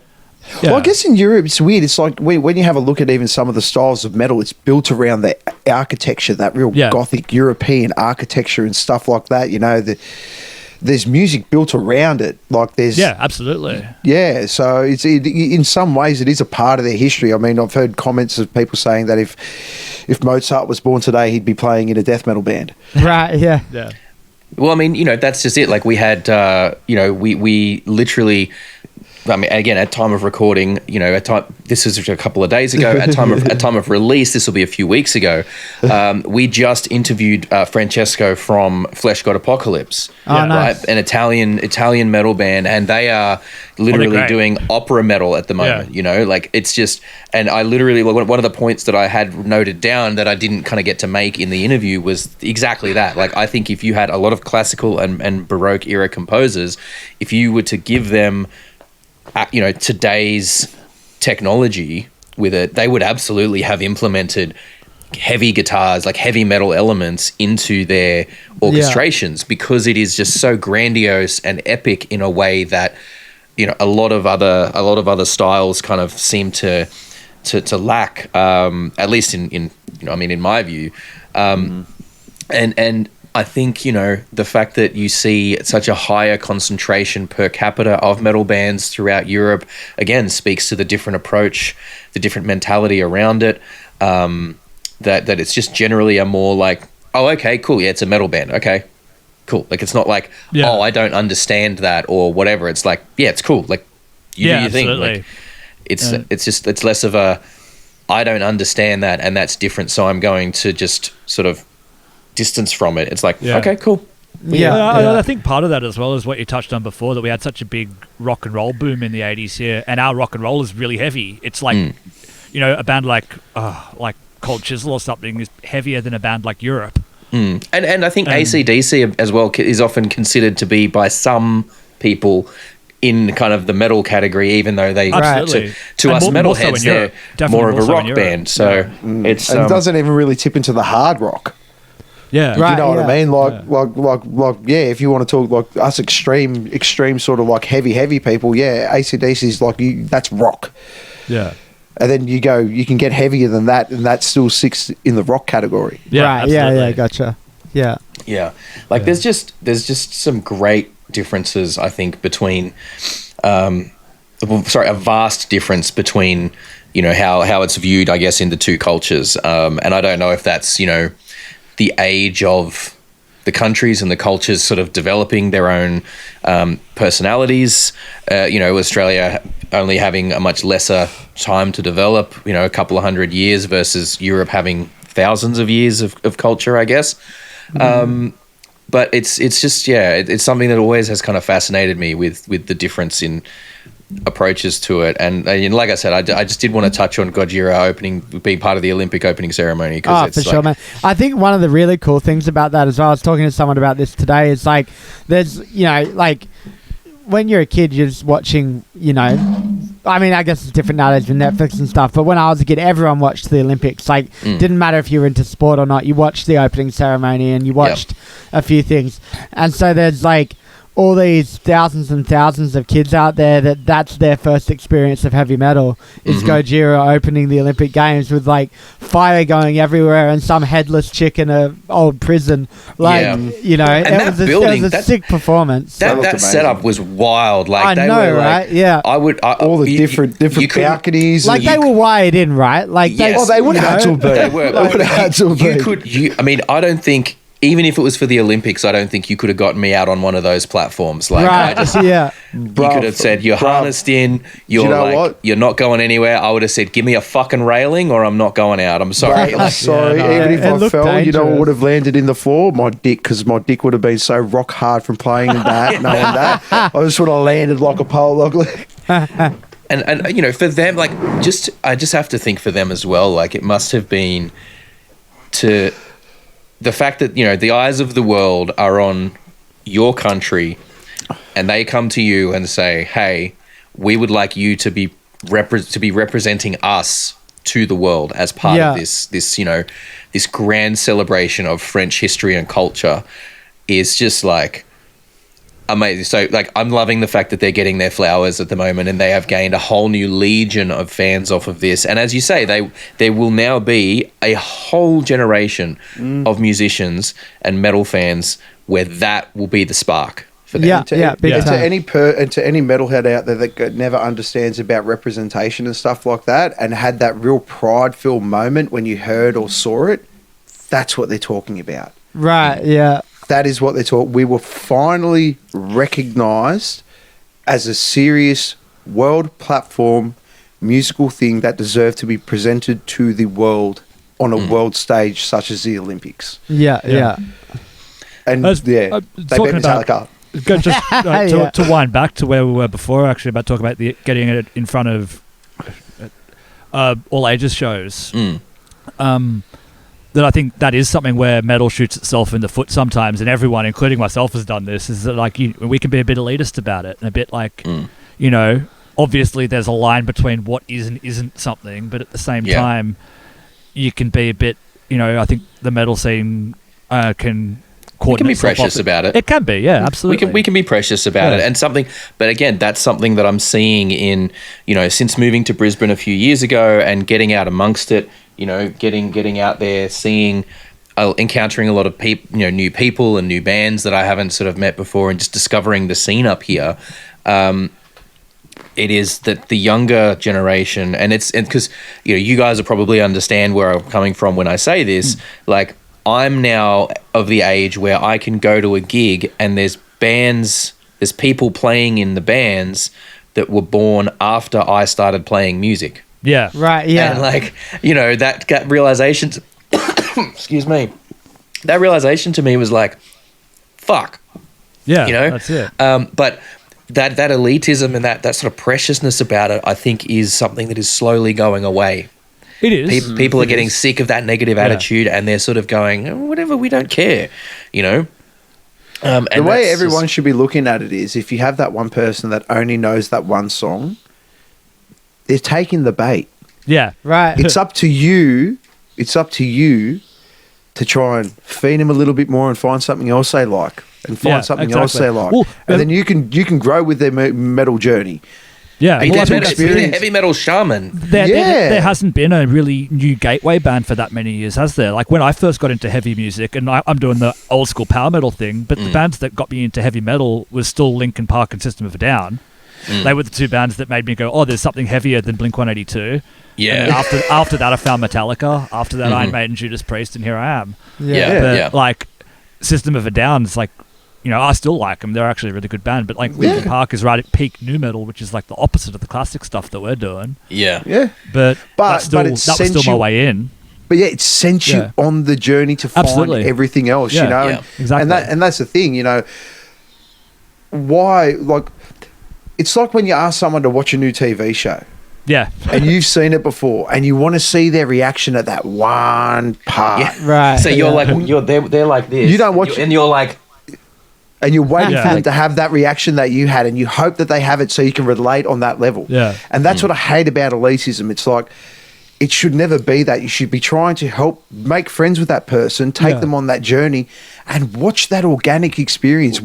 Well, I guess in Europe, it's weird. It's like when you have a look at even some of the styles of metal, it's built around the architecture, that real gothic European architecture and stuff like that. You know, there's music built around it. Like there's absolutely. Yeah, so it's in some ways it is a part of their history. I mean, I've heard comments of people saying that if Mozart was born today, he'd be playing in a death metal band. Right. Yeah. Yeah. Well, I mean, you know, that's just it. Like we had, you know, we literally. I mean, again, at time of recording, you know, this is a couple of days ago. At time of release, this will be a few weeks ago. We just interviewed Francesco from Flesh God Apocalypse, nice. An Italian metal band, and they are literally doing opera metal at the moment. You know, like it's just, and I literally one of the points that I had noted down that I didn't kind of get to make in the interview was exactly that. Like, I think if you had a lot of classical and Baroque era composers, if you were to give them you know, today's technology with it, they would absolutely have implemented heavy guitars, like heavy metal elements into their orchestrations because it is just so grandiose and epic in a way that, you know, a lot of other styles kind of seem to lack, at least in you know, I mean, in my view. And I think, you know, the fact that you see such a higher concentration per capita of metal bands throughout Europe, again, speaks to the different approach, the different mentality around it, that it's just generally a more like, oh, okay, cool, yeah, it's a metal band, okay, cool. Like, it's not like, oh, I don't understand that or whatever. It's like, yeah, it's cool. Like, you do your thing. Like, it's less of a, I don't understand that and that's different, so I'm going to just sort of distance from it. It's like, okay, cool. I think part of that as well is what you touched on before, that we had such a big rock and roll boom in the 80s here, and our rock and roll is really heavy. It's like, a band like Cold Chisel or something is heavier than a band like Europe. And I think AC/DC as well is often considered to be by some people in kind of the metal category, even though they to us metalheads they're more of a rock band. So it's and it doesn't even really tip into the hard rock. Yeah, you know what I mean. Like, if you want to talk like us extreme sort of like heavy people, AC/DC is like that's rock. Yeah. And then you can get heavier than that, and that still sits in the rock category. Yeah, right. Yeah, gotcha. Yeah. Like there's just some great differences, I think, between, a vast difference between, how it's viewed, I guess, in the two cultures. And I don't know if that's, the age of the countries and the cultures sort of developing their own personalities. Australia only having a much lesser time to develop, a couple of 100 years versus Europe having thousands of years of culture, I guess. But it's just, it's something that always has kind of fascinated me with the difference in approaches to it. And like I said, I just did want to touch on Gojira being part of the Olympic opening ceremony. For sure, man. I think one of the really cool things about that as well, I was talking to someone about this today, is like there's, like when you're a kid, you're just watching, I mean, I guess it's different nowadays with Netflix and stuff, but when I was a kid, everyone watched the Olympics. Like, didn't matter if you were into sport or not, you watched the opening ceremony and you watched a few things. And so there's like all these thousands and thousands of kids out there that's their first experience of heavy metal is Gojira opening the Olympic Games with like fire going everywhere and some headless chick in a old prison. Like, and it was a sick performance. That setup was wild. Like I know, right? Yeah. All the different balconies. Like they were wired in, right? Like they would have had to be. They were. They would have had to be. I don't think, even if it was for the Olympics, I don't think you could have gotten me out on one of those platforms. Like, you could have said you're harnessed in. You're not going anywhere. I would have said, give me a fucking railing, or I'm not going out. I'm sorry. Even if I fell, dangerous. I would have landed in the floor. My dick would have been so rock hard from playing in that, knowing that. I just would have landed like a pole. And for them, like, I just have to think for them as well. Like, it must have been to. The fact that, the eyes of the world are on your country and they come to you and say, hey, we would like you to be representing us to the world as part of this grand celebration of French history and culture is just like amazing. So like I'm loving the fact that they're getting their flowers at the moment and they have gained a whole new legion of fans off of this. And as you say, there will now be a whole generation of musicians and metal fans where that will be the spark for them. To any metalhead out there that never understands about representation and stuff like that and had that real pride-filled moment when you heard or saw it, that's what they're talking about. Right, yeah. That is what they're talking. We were finally recognised as a serious world platform musical thing that deserved to be presented to the world on a world stage such as the Olympics. Yeah. And they beat Metallica. To wind back to where we were before, actually, about talking about getting it in front of all ages shows. That I think that is something where metal shoots itself in the foot sometimes, and everyone, including myself, has done this, is that like we can be a bit elitist about it and a bit like, obviously there's a line between what is and isn't something, but at the same time, you can be a bit, I think the metal scene can we can be precious about it. It can be, yeah, absolutely. We can be precious about it, and but again, that's something that I'm seeing in, since moving to Brisbane a few years ago and getting out amongst it. Getting out there, seeing, encountering a lot of people, new people and new bands that I haven't sort of met before, and just discovering the scene up here. It is that the younger generation, and because you guys will probably understand where I'm coming from when I say this. Like, I'm now of the age where I can go to a gig and there's people playing in the bands that were born after I started playing music. Yeah. Right, yeah. And like, that realization, excuse me, that realization to me was like, fuck. Yeah, You know? that's it. But that elitism and that sort of preciousness about it, I think, is something that is slowly going away. It is. People are getting sick of that negative attitude, and they're sort of going, "Oh, whatever, we don't care, you know." And the way everyone should be looking at it is, if you have that one person that only knows that one song, they're taking the bait. Yeah. Right. It's up to you. It's up to you to try and feed them a little bit more and find something else they like, and find something else they like, Well, and then you can grow with their metal journey. Yeah. Be Well, I a think heavy metal shaman. there hasn't been a really new gateway band for that many years, has there? Like when I first got into heavy music, and I'm doing the old school power metal thing, but the bands that got me into heavy metal was still Linkin Park and System of a Down. They were the two bands that made me go, oh, there's something heavier than Blink-182. Yeah. And then after that, I found Metallica. After that, Iron Maiden, Judas Priest, and here I am. Yeah. But like System of a Down is like, you know, I still like them. They're actually a really good band. But like Linkin Park is right at peak nu metal, which is like the opposite of the classic stuff that we're doing. Yeah. But that was still my way in. But yeah, it sent you on the journey to find everything else, you know. Yeah. Exactly. And that's the thing, you know. Why, like, it's like when you ask someone to watch a new TV show. Yeah. And you've seen it before, and you want to see their reaction at that one part. Yeah. Right. So you're like, they're like this. You don't watch and you're like, and you're waiting for Yeah. them to have that reaction that you had, and you hope that they have it so you can relate on that level. Yeah. And that's what I hate about elitism. It's like, it should never be that. You should be trying to help make friends with that person, take them on that journey, and watch that organic experience.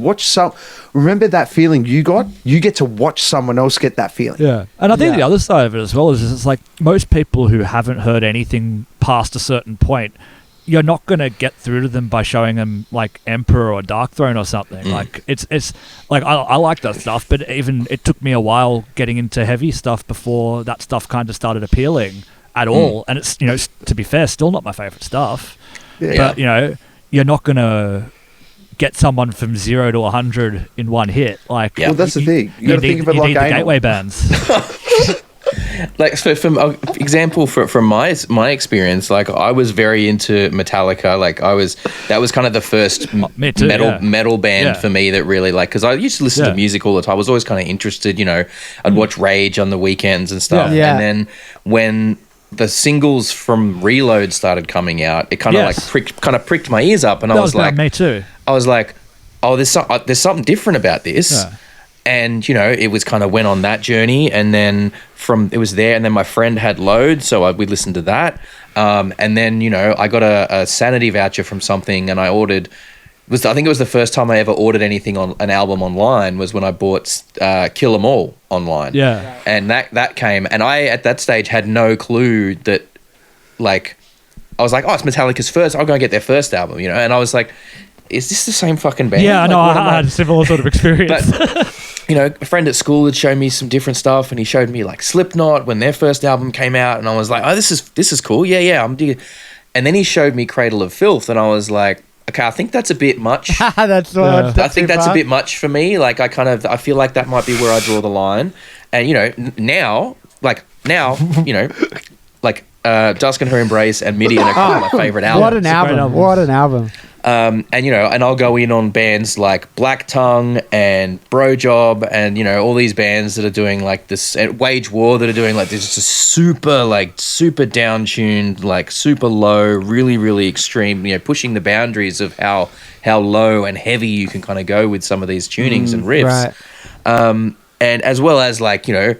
Remember that feeling you got? You get to watch someone else get that feeling. Yeah. And I think the other side of it as well is it's like most people who haven't heard anything past a certain point, you're not going to get through to them by showing them like Emperor or Dark Throne or something. Like it's like I like that stuff, but even it took me a while getting into heavy stuff before that stuff kind of started appealing at all. And it's, you know, to be fair, still not my favorite stuff. Yeah. But you know, you're not going to get someone from 0 to 100 in one hit. Like, well, that's the thing. You got to think of it like the gateway bands. like, so from example from my experience, like I was very into Metallica. Like that was kind of the first metal band for me that really, like, because I used to listen to music all the time. I was always kind of interested, you know. I'd watch Rage on the weekends and stuff. Yeah. And then when the singles from Reload started coming out, it kind of like pricked my ears up, and I was like, me too. I was like, oh, there's something different about this. Yeah. And, you know, it was kind of went on that journey, and then it was there, and then my friend had Load, so we listened to that. And then, you know, I got a Sanity voucher from something, and I ordered. I think it was the first time I ever ordered anything on an album online was when I bought Kill 'Em All online. Yeah. And that came, and I at that stage had no clue that, like, I was like, oh, it's Metallica's first. I'll go and get their first album, you know. And I was like, is this the same fucking band? Yeah, like, no, I had a similar sort of experience. But, you know, a friend at school had shown me some different stuff, and he showed me like Slipknot when their first album came out, and I was like, oh, this is cool. Yeah, I'm digging. And then he showed me Cradle of Filth, and I was like, okay, I think that's a bit much. I think that's a bit much for me. Like, I feel like that might be where I draw the line. And, you know, now, you know, like Dusk and Her Embrace and Midian are kind of my favorite albums. What an album. And, you know, and I'll go in on bands like Black Tongue and Bro Job and, you know, all these bands that are doing like this, Wage War, that are doing like this just super down-tuned, like super low, really, really extreme, you know, pushing the boundaries of how low and heavy you can kind of go with some of these tunings and riffs. Right. And as well as, like, you know,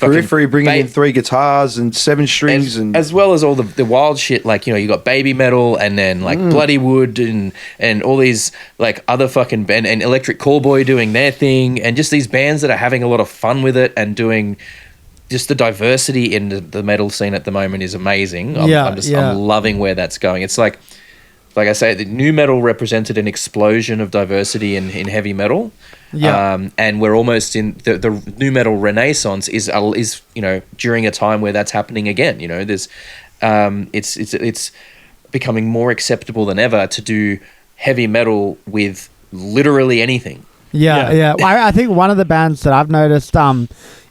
Periphery bringing in 3 guitars and 7 strings, and as well as all the wild shit, like, you know, you got Baby Metal and then like Bloody Wood and all these like other fucking and Electric Callboy doing their thing, and just these bands that are having a lot of fun with it and doing just the diversity in the metal scene at the moment is amazing. I'm loving where that's going. It's like I say, the new metal represented an explosion of diversity in heavy metal. Yeah. And we're almost in the new metal renaissance is you know, during a time where that's happening again. You know, there's it's becoming more acceptable than ever to do heavy metal with literally anything. Yeah. I think one of the bands that I've noticed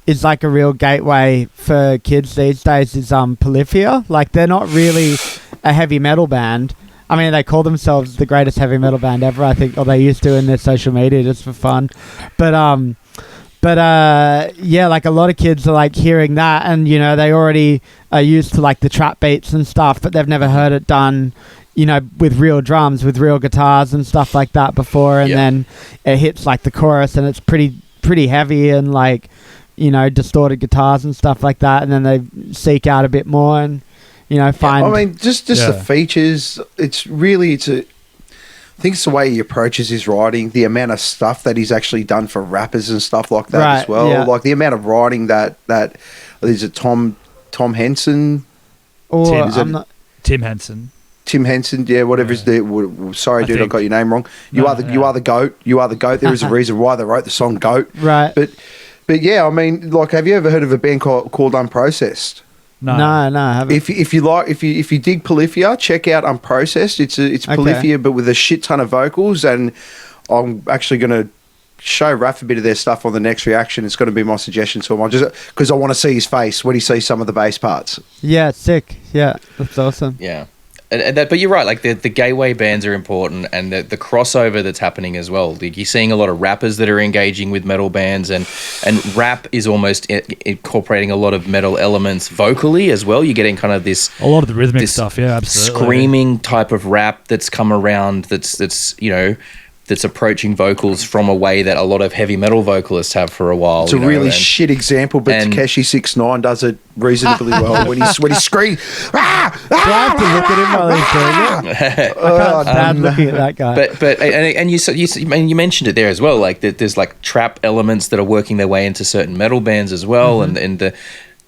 is like a real gateway for kids these days is Polyphia. Like, they're not really a heavy metal band. I mean, they call themselves the greatest heavy metal band ever, I think, or they used to in their social media just for fun. But yeah, like a lot of kids are like hearing that, and you know, they already are used to like the trap beats and stuff, but they've never heard it done, you know, with real drums, with real guitars and stuff like that before. And then it hits like the chorus, and it's pretty heavy and like, you know, distorted guitars and stuff like that. And then they seek out a bit more and, you know, find. I mean, just the features. I think it's the way he approaches his writing, the amount of stuff that he's actually done for rappers and stuff like that as well. Yeah. Like the amount of writing that is it Tom Henson or Tim Henson. Tim Henson, yeah, whatever is the. Sorry, dude, I got your name wrong. You are the goat. You are the goat. There is a reason why they wrote the song "Goat." Right. But yeah, I mean, like, have you ever heard of a band called Unprocessed? No, I haven't. If you dig Polyphia, check out Unprocessed. It's Polyphia, but with a shit ton of vocals. And I'm actually going to show Raff a bit of their stuff on the next reaction. It's going to be my suggestion to him, just because I want to see his face when he sees some of the bass parts. Yeah, sick. Yeah, that's awesome. Yeah. But you're right, like the gateway bands are important, and the crossover that's happening as well. Like you're seeing a lot of rappers that are engaging with metal bands, and rap is almost incorporating a lot of metal elements vocally as well. You're getting kind of a lot of the rhythmic stuff, yeah, absolutely. Screaming type of rap that's come around. That's you know, that's approaching vocals from a way that a lot of heavy metal vocalists have for a while. It's a really shit example, but Takeshi 69 does it reasonably well when he screams. Do I have to look at him while he's doing it? I can't stand looking at that guy. But you mentioned it there as well. Like there's like trap elements that are working their way into certain metal bands as well, and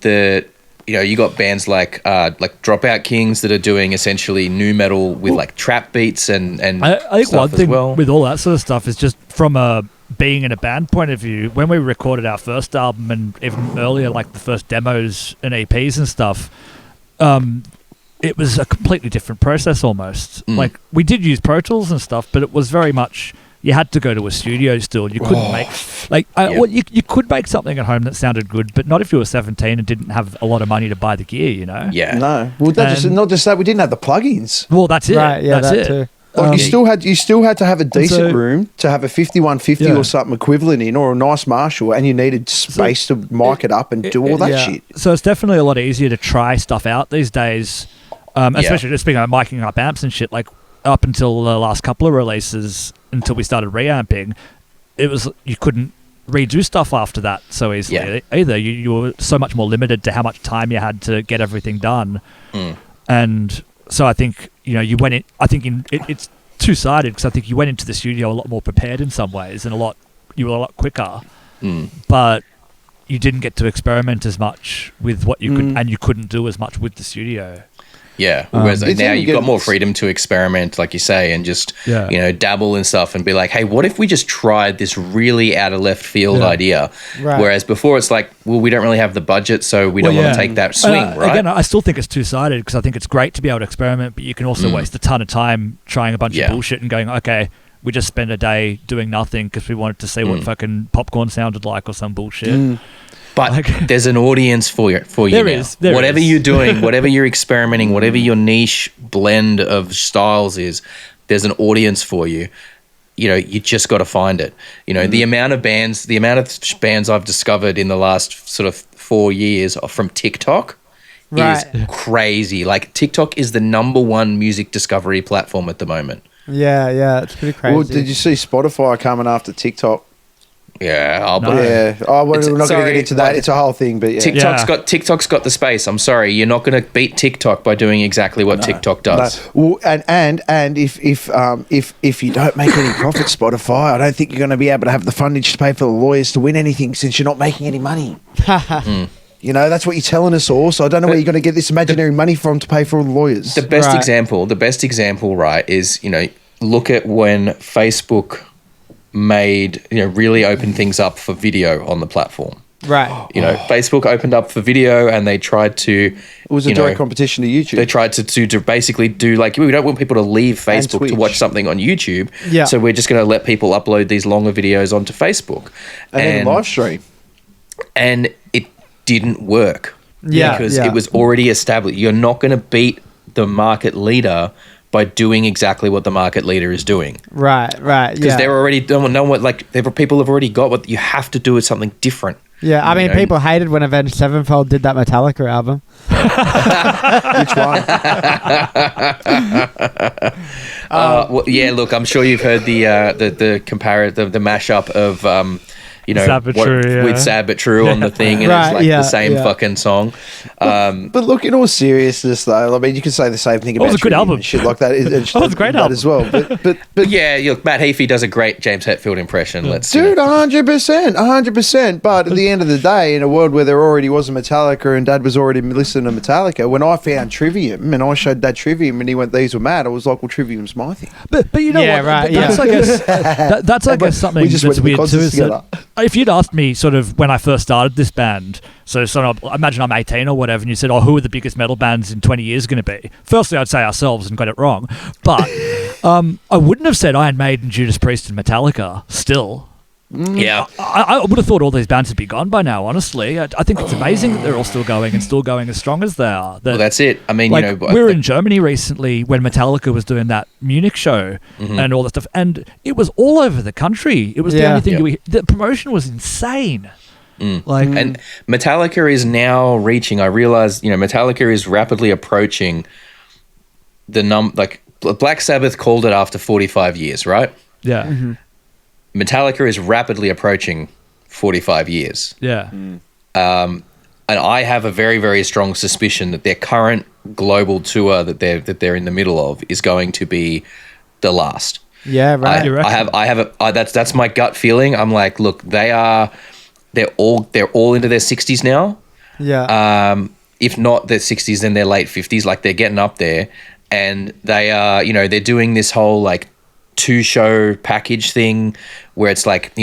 the you know, you got bands like Dropout Kings that are doing essentially new metal with like trap beats and I think one thing with all that sort of stuff is just from a being in a band point of view. When we recorded our first album and even earlier, like the first demos and EPs and stuff, it was a completely different process almost. Like we did use Pro Tools and stuff, but it was very much. You had to go to a studio still. You couldn't you could make something at home that sounded good, but not if you were 17 and didn't have a lot of money to buy the gear, you know? Yeah. No. Well, not just that, we didn't have the plugins. Well, that's it. Right, yeah, that's it. Too. Like you still had to have a decent room to have a 5150 or something equivalent in, or a nice Marshall, and you needed space to mic it up and do all that shit. So it's definitely a lot easier to try stuff out these days, especially just speaking of miking up amps and shit. Like up until the last couple of releases, until we started reamping, it was you couldn't redo stuff after that so easily either. You were so much more limited to how much time you had to get everything done. And so I think, you know, you went in, I think it's two-sided, because I think you went into the studio a lot more prepared in some ways, and you were a lot quicker, but you didn't get to experiment as much with what you could, and you couldn't do as much with the studio. Yeah, whereas now you've got more freedom to experiment, like you say, and just you know, dabble in stuff and be like, hey, what if we just tried this really out of left field idea? Right. Whereas before it's like, well, we don't really have the budget, so we don't want to take that swing, right? Again, I still think it's two-sided, because I think it's great to be able to experiment, but you can also waste a ton of time trying a bunch of bullshit and going, okay, we just spent a day doing nothing because we wanted to see what fucking popcorn sounded like or some bullshit. But there's an audience for you now. Whatever you're doing, whatever you're experimenting, whatever your niche blend of styles is, there's an audience for you. You know, you just got to find it. You know, the amount of bands I've discovered in the last sort of 4 years from TikTok is crazy. Like TikTok is the #1 music discovery platform at the moment. Yeah, it's pretty crazy. Well, did you see Spotify coming after TikTok? Yeah, we're not going to get into that. It's a whole thing, but TikTok's got the space. I'm sorry, you're not going to beat TikTok by doing exactly what TikTok does. No. Well, and if you don't make any profit, Spotify, I don't think you're going to be able to have the fundage to pay for the lawyers to win anything, since you're not making any money. You know, that's what you're telling us all. So I don't know where you're going to get this imaginary money from to pay for all the lawyers. The best example, right, is, you know, look at when Facebook made, you know, really opened things up for video on the platform. Right. You know, Facebook opened up for video, and they tried to... It was a direct competition to YouTube. They tried to basically do, like, we don't want people to leave Facebook to watch something on YouTube. Yeah. So we're just going to let people upload these longer videos onto Facebook. And then live stream. And it didn't work. Yeah. Because it was already established. You're not going to beat the market leader by doing exactly what the market leader is doing. Right. Because they're already people have already got what you have to do is something different. Yeah, I mean, people hated when Avenged Sevenfold did that Metallica album. Which one? Well, yeah, look, I'm sure you've heard the mashup of with Sad But True on the thing, and it's like the same fucking song. But look, in all seriousness, though, I mean, you can say the same thing about it was a good album. And shit like that. It was a great album as well. But yeah, look, Matt Heafy does a great James Hetfield impression. Dude, 100%. But at the end of the day, in a world where there already was a Metallica and Dad was already listening to Metallica, when I found Trivium and I showed Dad Trivium and he went, "These were mad," I was like, "Well, Trivium's my thing." But you know what? Right, that's I guess something we just that's went to weird too. Is together. that if you'd asked me sort of when I first started this band, so imagine I'm 18 or whatever, and you said, "Oh, who are the biggest metal bands in 20 years going to be?" Firstly, I'd say ourselves and got it wrong. But I wouldn't have said Iron Maiden, Judas Priest, and Metallica. Still, Yeah, I would have thought all these bands would be gone by now. Honestly, I think it's amazing that they're all still going and still going as strong as they are. well, that's it. I mean, Like, we were in Germany recently when Metallica was doing that Munich show and all that stuff, and it was all over the country. It was the only thing the promotion was insane. And Metallica is now reaching. I realize, Metallica is rapidly approaching the Black Sabbath called it after 45 years, right? Yeah, Metallica is rapidly approaching 45 years. yeah. And I have a very, very strong suspicion that their current global tour that they're in the middle of is going to be the last. Yeah, right. That's my gut feeling. I'm like, look, they're all into their 60s now. Yeah. If not their 60s, then their late 50s. Like, they're getting up there, and they are, they're doing this whole like 2-show package thing where it's like,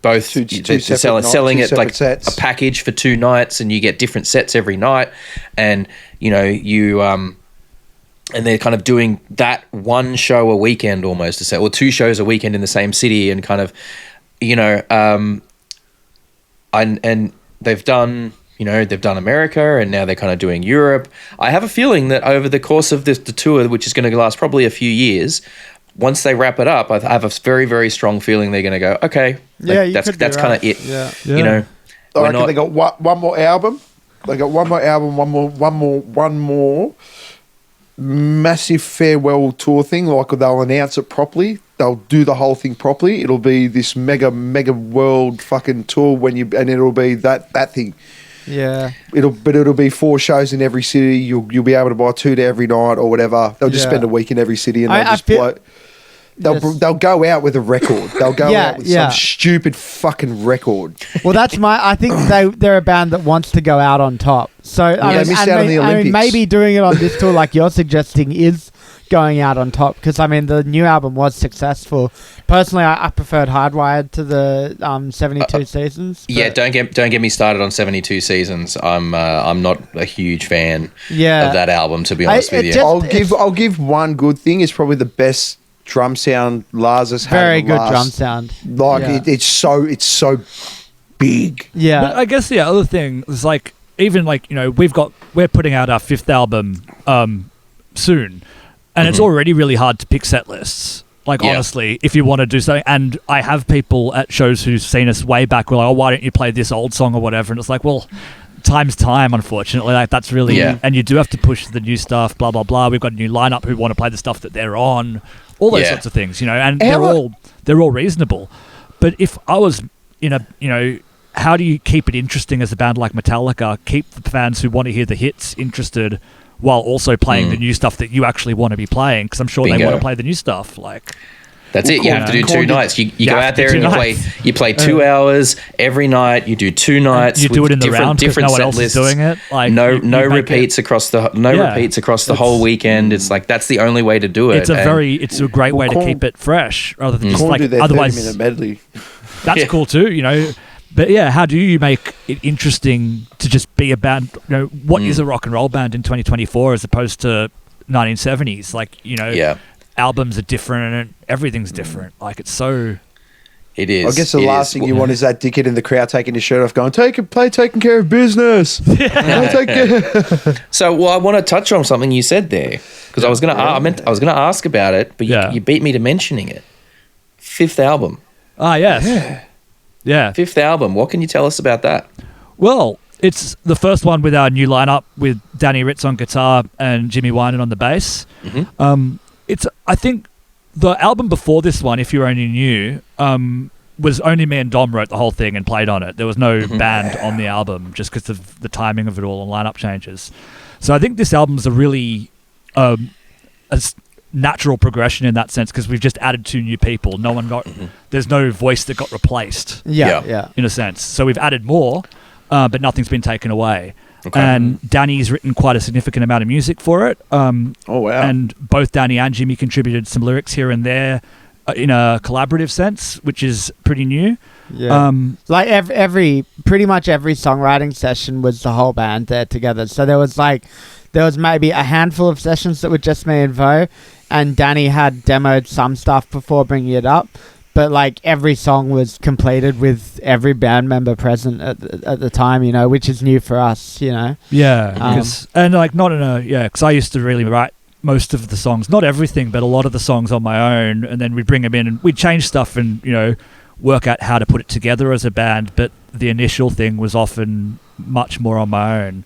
both they're selling it like sets. A package for 2 nights, and you get different sets every night, and and they're kind of doing that 1 show a weekend almost, or 2 shows a weekend in the same city, and kind of and they've done America, and now they're kind of doing Europe. I have a feeling that over the course of the tour, which is going to last probably a few years, once they wrap it up, I have a very, very strong feling they're going to go, okay, that's kind of it. Yeah. I reckon they got one more album. They got one more massive farewell tour thing. Like, they'll announce it properly. They'll do the whole thing properly. It'll be this mega world fucking tour and it'll be that thing. Yeah. It'll be 4 shows in every city. You'll be able to buy 2 to every night or whatever. They'll just spend a week in every city, and they'll go out with a record. They'll go out with some stupid fucking record. Well, I think they're a band that wants to go out on top. So they missed out on the Olympics. Maybe doing it on this tour, like you're suggesting, is going out on top, because I mean the new album was successful. Personally, I preferred Hardwired to the 72 Seasons. Yeah, don't get me started on 72 Seasons. I'm not a huge fan of that album, to be honest with you. I'll give one good thing. It's probably the best drum sound Lars has had. Very good drum sound. It's so big. Yeah. But I guess the other thing is, like, even like, we're putting out our 5th album soon, and it's already really hard to pick set lists. Like, honestly, if you want to do something, and I have people at shows who've seen us way back, were like, "Oh, why don't you play this old song or whatever?" And it's like, well, time's time, unfortunately. Like, that's really, and you do have to push the new stuff, blah blah blah. We've got a new lineup who want to play the stuff that they're on, all those sorts of things, and they're all reasonable. But if I was in a, how do you keep it interesting as a band like Metallica? Keep the fans who want to hear the hits interested, while also playing the new stuff that you actually want to be playing, because I'm sure they want to play the new stuff. Like, that's it. You have to do 2 nights. You go out there and you play 2 hours every night. You do 2 nights. You do it in the round because no one set else lists. is doing it. Like, no repeats across the whole weekend. It's like, that's the only way to do it. It's a great way to keep it fresh, rather than just like, do their otherwise 30-minute medley. That's cool too, But yeah, how do you make it interesting to just be a band? What is a rock and roll band in 2024 as opposed to 1970s? Like, albums are different and everything's different. Like, it's so It is. I guess the last thing you want is that dickhead in the crowd taking his shirt off, going, taking care of business. So, I want to touch on something you said there because I was going to ask about it, but you beat me to mentioning it. 5th album. Ah, yes. Yeah. 5th album. What can you tell us about that? Well, it's the first one with our new lineup with Danny Ritz on guitar and Jimmy Winan on the bass. Mm-hmm. I think the album before this one, If You're Only New, was only me and Dom wrote the whole thing and played on it. There was no band on the album just because of the timing of it all and lineup changes. So I think this album's a really a natural progression in that sense because we've just added 2 new people. No one got there's no voice that got replaced. Yeah. In a sense. So we've added more, but nothing's been taken away. Okay. And Danny's written quite a significant amount of music for it. Oh, wow. And both Danny and Jimmy contributed some lyrics here and there in a collaborative sense, which is pretty new. Yeah. Like pretty much every songwriting session was the whole band there together. So there was maybe a handful of sessions that were just me and Vo, and Danny had demoed some stuff before bringing it up. But like every song was completed with every band member present at the time, which is new for us, Yeah, and like not in a because I used to really write most of the songs, not everything, but a lot of the songs on my own, and then we'd bring them in and we'd change stuff and work out how to put it together as a band. But the initial thing was often much more on my own.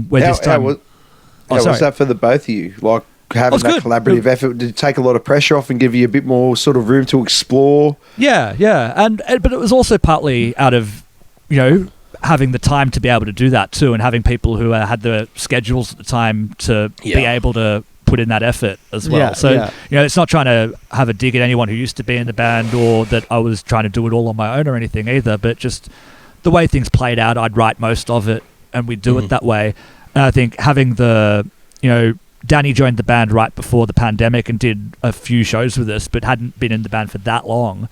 Where this time, how was that for the both of you? Like having that collaborative effort, did it take a lot of pressure off and give you a bit more sort of room to explore? Yeah, but it was also partly out of having the time to be able to do that too, and having people who had the schedules at the time to be able to put in that effort as well. It's not trying to have a dig at anyone who used to be in the band or that I was trying to do it all on my own or anything either, but just the way things played out, I'd write most of it and we'd do it that way. And I think having Danny joined the band right before the pandemic and did a few shows with us, but hadn't been in the band for that long.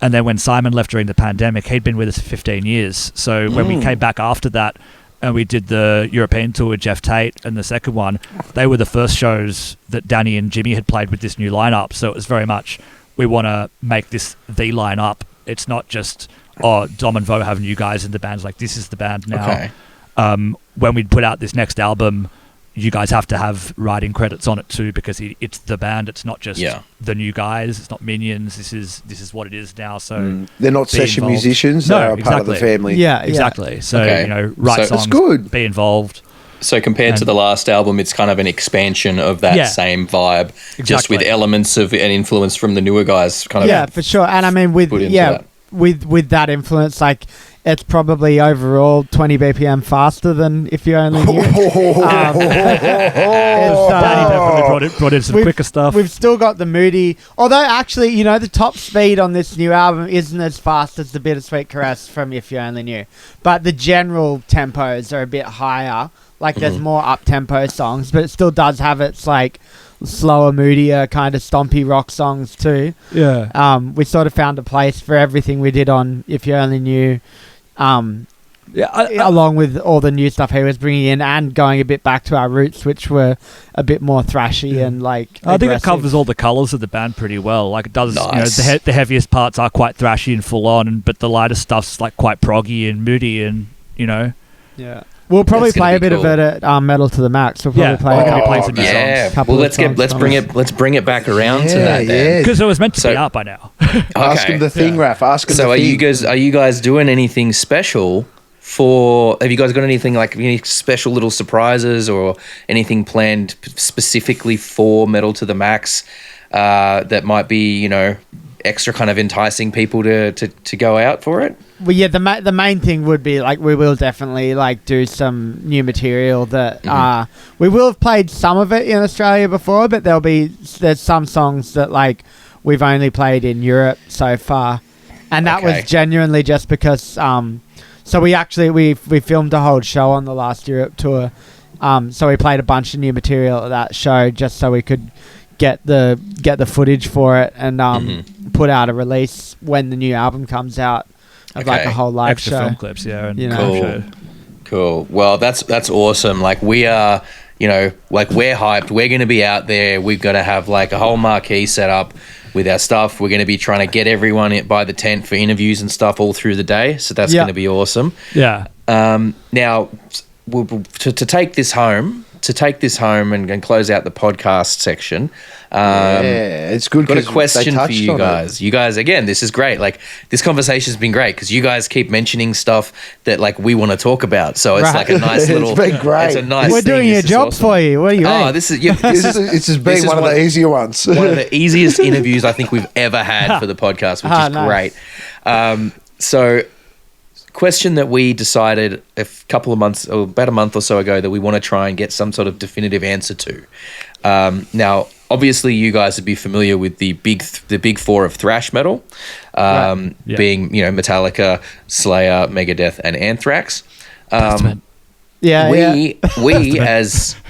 And then when Simon left during the pandemic, he'd been with us for 15 years. So when we came back after that and we did the European tour with Jeff Tate and the second one, they were the first shows that Danny and Jimmy had played with this new lineup. So it was very much, we want to make this the lineup. It's not just, Dom and Vo have new guys in the band. It's like, this is the band now. Okay. When we put out this next album, you guys have to have writing credits on it too, because it's the band. It's not just the new guys. It's not minions. This is what it is now. So they're not session musicians. They're part of the family. Yeah, exactly. So write songs, that's good. Be involved. So compared to the last album, it's kind of an expansion of that same vibe, just with elements of an influence from the newer guys. For sure. And I mean, with that influence, like, it's probably overall 20 BPM faster than If You Only Knew. Danny definitely brought in some quicker stuff. We've still got the moody, although actually, the top speed on this new album isn't as fast as the Bittersweet Caress from If You Only Knew. But the general tempos are a bit higher. Like there's more up-tempo songs, but it still does have its like slower, moodier, kind of stompy rock songs too. Yeah. We sort of found a place for everything we did on If You Only Knew. Along with all the new stuff he was bringing in and going a bit back to our roots, which were a bit more thrashy and like I think it covers all the colours of the band pretty well. Like it does, the heaviest parts are quite thrashy and full on, but the lighter stuff's like quite proggy and moody and Yeah. We'll probably play a bit of it at Metal to the Max. We'll probably play some songs. Well, let's bring it back around to that then, because it was meant to be out by now. Ask him the thing, Raff. Ask him. So, are you guys doing anything special for? Have you guys got anything like any special little surprises or anything planned specifically for Metal to the Max that might be extra kind of enticing people to go out for it? Well, yeah, the main thing would be like we will definitely like do some new material that we will have played some of it in Australia before, but there's some songs that like we've only played in Europe so far, and that was genuinely just because so we filmed a whole show on the last Europe tour, so we played a bunch of new material at that show just so we could get the footage for it and put out a release when the new album comes out. Of like a whole live extra show. Film clips, and cool. Well, that's awesome. Like we are you know, like we're hyped. We're going to be out there. We've got to have like a whole marquee set up with our stuff. We're going to be trying to get everyone by the tent for interviews and stuff all through the day. So that's going to be awesome. Yeah. Now, to take this home and close out the podcast section. It's good. Got a question for you guys. You guys, again, this is great. Like, this conversation's been great because you guys keep mentioning stuff that like we want to talk about. So it's like a nice little. It's been great. It's a nice. We're doing your job for you. What are you? Oh, this is this has been one of the easier ones. One of the easiest interviews I think we've ever had for the podcast, which is nice. great. So, question that we decided about a month or so ago that we want to try and get some sort of definitive answer to. Now, obviously, you guys would be familiar with the big four of thrash metal, being Metallica, Slayer, Megadeth, and Anthrax.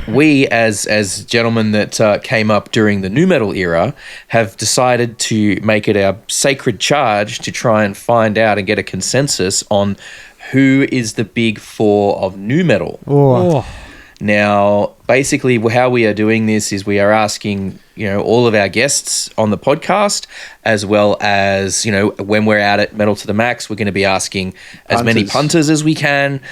We as gentlemen that came up during the nu metal era have decided to make it our sacred charge to try and find out and get a consensus on who is the big four of nu metal. Now, basically, how we are doing this is we are asking, all of our guests on the podcast, as well as, when we're out at Metal to the Max, we're going to be asking as many punters as we can.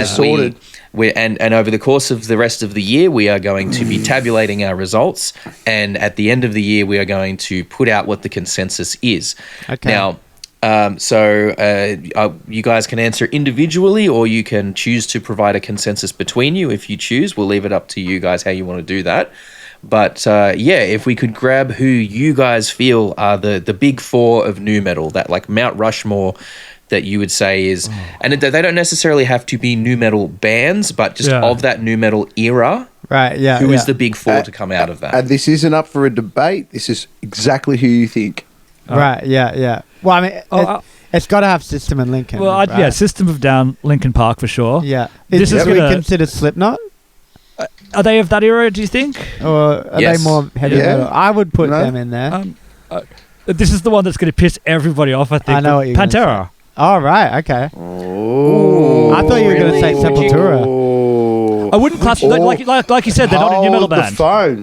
Sorted. And over the course of the rest of the year, we are going to be tabulating our results. And at the end of the year, we are going to put out what the consensus is. Okay. Now, you guys can answer individually, or you can choose to provide a consensus between you if you choose. We'll leave it up to you guys how you want to do that. But if we could grab who you guys feel are the big four of nu metal, that like Mount Rushmore that you would say is, and they don't necessarily have to be nu metal bands, but just of that nu metal era. Right, yeah. Who is the big four to come out of that? And this isn't up for a debate. This is exactly who you think. Right, yeah. Well, I mean, it's got to have System and Lincoln. Well, right? System of Down, Linkin Park for sure. Yeah. This is we consider Slipknot? Are they of that era, do you think? Or are they more heavy metal? I would put them in there. This is the one that's going to piss everybody off, I think. I know what you're Pantera. Oh, right, okay. Oh, I thought you were going to say Sepultura. I wouldn't class like you said, they're not a new metal band.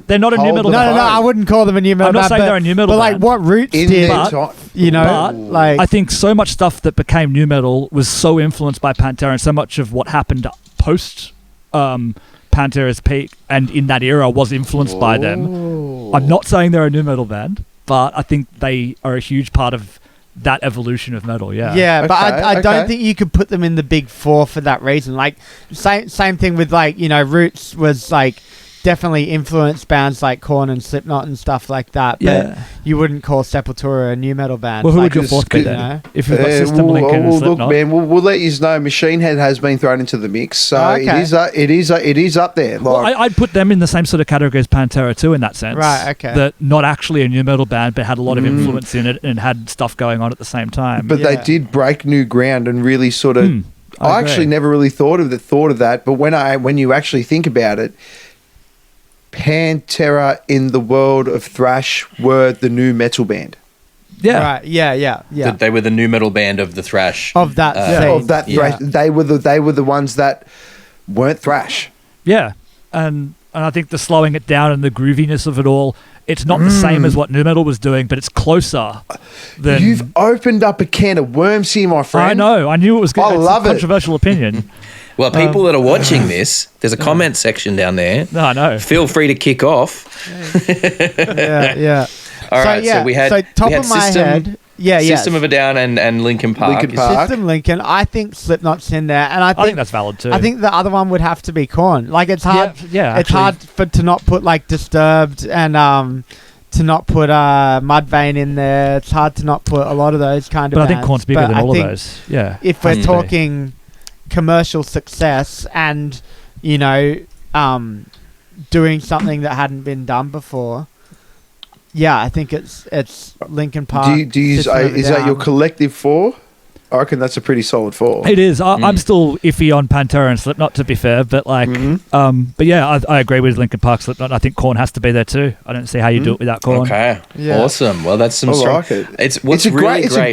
They're not a new metal band. No, I wouldn't call them a new metal band. I'm not saying they're a new metal band. But like what Roots did, like I think so much stuff that became new metal was so influenced by Pantera, and so much of what happened post Pantera's peak and in that era was influenced by them. I'm not saying they're a new metal band, but I think they are a huge part of that evolution of metal. But I don't think you could put them in the big four for that reason. Like same thing with like Roots was like definitely influenced bands like Korn and Slipknot and stuff like that, but you wouldn't call Sepultura a new metal band. Well, who would your fourth be then? If you've got System, Lincoln, and Slipknot. Look, man, we'll let you know. Machine Head has been thrown into the mix, so it is up there. Like, well, I'd put them in the same sort of category as Pantera too, in that sense. Right. Okay. That not actually a new metal band, but had a lot of influence in it and had stuff going on at the same time. But they did break new ground and really sort of. I actually never really thought of that, but when you actually think about it. Pantera in the world of thrash were the new metal band. Yeah. Right. Yeah. They were the new metal band of the thrash. Of that thrash. They were the ones that weren't thrash. Yeah. And I think the slowing it down and the grooviness of it all, it's not the same as what nu metal was doing, but it's closer than... You've opened up a can of worms here, my friend. I know. I knew it was good. I love it. Controversial opinion. Well, people that are watching this, there's a comment section down there. No, I know. Feel free to kick off. Yeah. All right, so we had top of my head. System of a Down and Linkin Park. System, Lincoln. I think Slipknot's in there, and I think that's valid too. I think the other one would have to be Korn. Like it's hard. It's hard to not put like Disturbed and to not put Mudvayne in there. It's hard to not put a lot of those kind of. But bands. I think Korn's bigger than all of those. Yeah. If we're talking commercial success and doing something that hadn't been done before. Yeah, I think it's Linkin Park. Is that your collective four? I reckon that's a pretty solid four. It is. I'm still iffy on Pantera and Slipknot, to be fair, but like, but yeah, I agree with Linkin Park, Slipknot. I think Korn has to be there too. I don't see how you do it without Korn. Okay, awesome. Well, that's some. I like it. It's a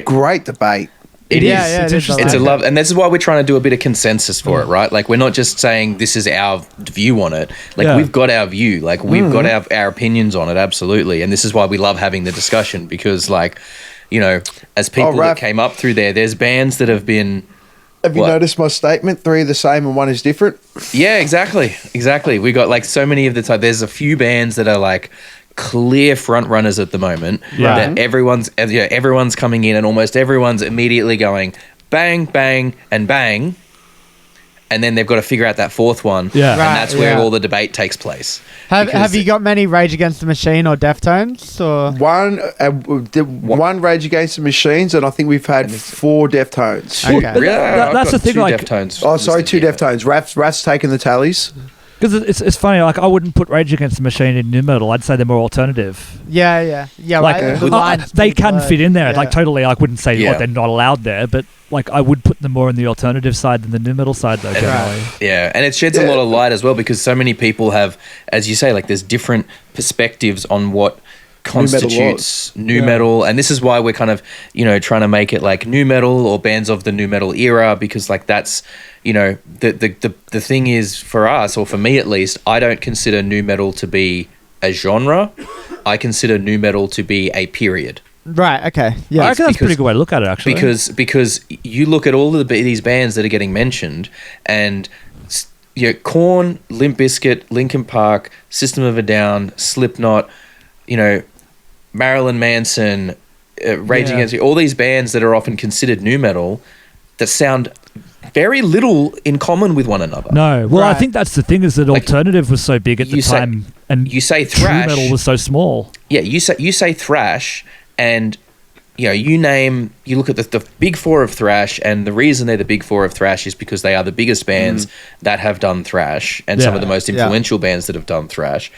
great debate. It is. Yeah, It's interesting. It's a love, and this is why we're trying to do a bit of consensus for it, right? Like, we're not just saying this is our view on it. Like, we've got our view. Like, we've got our opinions on it, absolutely. And this is why we love having the discussion, because, like, you know, as people that came up through there's bands that have been... Have you noticed my statement? 3 are the same and 1 is different? Yeah, exactly. We got, like, so many of the time. There's a few bands that are, like, clear front runners at the moment that everyone's coming in and almost everyone's immediately going bang, bang, and bang, and then they've got to figure out that fourth one, and that's where all the debate takes place. Have you got many Rage Against the Machine or Deftones? Or one Rage Against the Machines, and I think we've had 4 Deftones. Okay. Really? That's the thing. Two Like, Deftones. Oh, sorry, 2 Deftones. Raff's taken the tallies. because it's funny. Like, I wouldn't put Rage Against the Machine in new metal. I'd say they're more alternative. Yeah. Like, Right. The line's they pretty can blurred. fit in there. Yeah. Like, totally. I wouldn't say they're not allowed there, but like, I would put them more on the alternative side than the new metal side, though. Generally. Yeah, and it sheds a lot of light as well, because so many people have, as you say, like, there's different perspectives on what constitutes new metal, and this is why we're kind of, you know, trying to make it like new metal or bands of the new metal era, because, like, that's, you know, the thing is, for us, or for me at least, I don't consider new metal to be a genre. I consider new metal to be a period. Right. Okay. Yeah. I reckon that's a pretty good way to look at it, actually. Because you look at all of these bands that are getting mentioned, and you know, Korn, Limp Bizkit, Linkin Park, System of a Down, Slipknot, you know, Marilyn Manson, Rage Against, all these bands that are often considered new metal that sound very little in common with one another. No, well, I think that's the thing, is that alternative was so big at the time, and you say thrash, true metal was so small. Yeah, you say thrash, and you know, you look at the big 4 of thrash, and the reason they're the big 4 of thrash is because they are the biggest bands that have done thrash, and some of the most influential bands that have done thrash,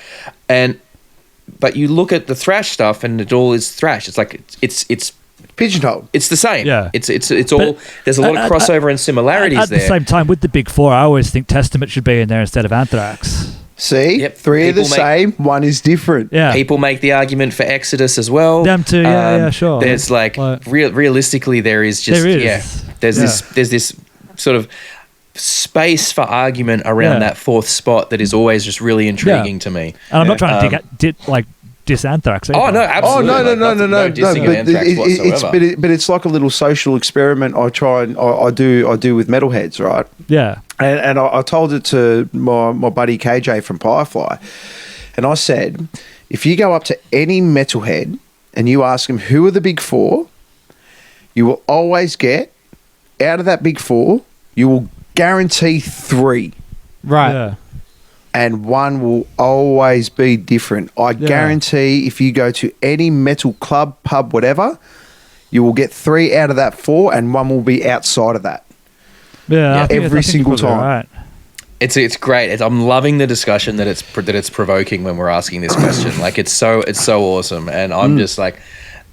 but you look at the thrash stuff, and it all is thrash. It's like it's pigeonhole. It's the same. Yeah. It's all. There's a lot of crossover and similarities at there. the same time, with the big 4, I always think Testament should be in there instead of Anthrax. See, 3 are the same, 1 is different. Yeah, people make the argument for Exodus as well. Them too. Yeah, sure. There's like realistically, there is just There's this sort of space for argument around that 4th spot that is always just really intriguing to me. And I'm not trying to diss Anthrax either. Oh no, absolutely. Oh no. Dissing of Anthrax whatsoever. But it's like a little social experiment. I do with metalheads, right? Yeah. And I told it to my buddy KJ from Firefly, and I said, if you go up to any metalhead and you ask them who are the big 4, you will always get, out of that big 4, you will guarantee 3. Right. Yeah. And 1 will always be different. I guarantee if you go to any metal club, pub, whatever, you will get 3 out of that 4, and 1 will be outside of that. Yeah, every single time. Right. It's great. I'm loving the discussion that it's provoking when we're asking this question. Like, it's so awesome, and I'm just like,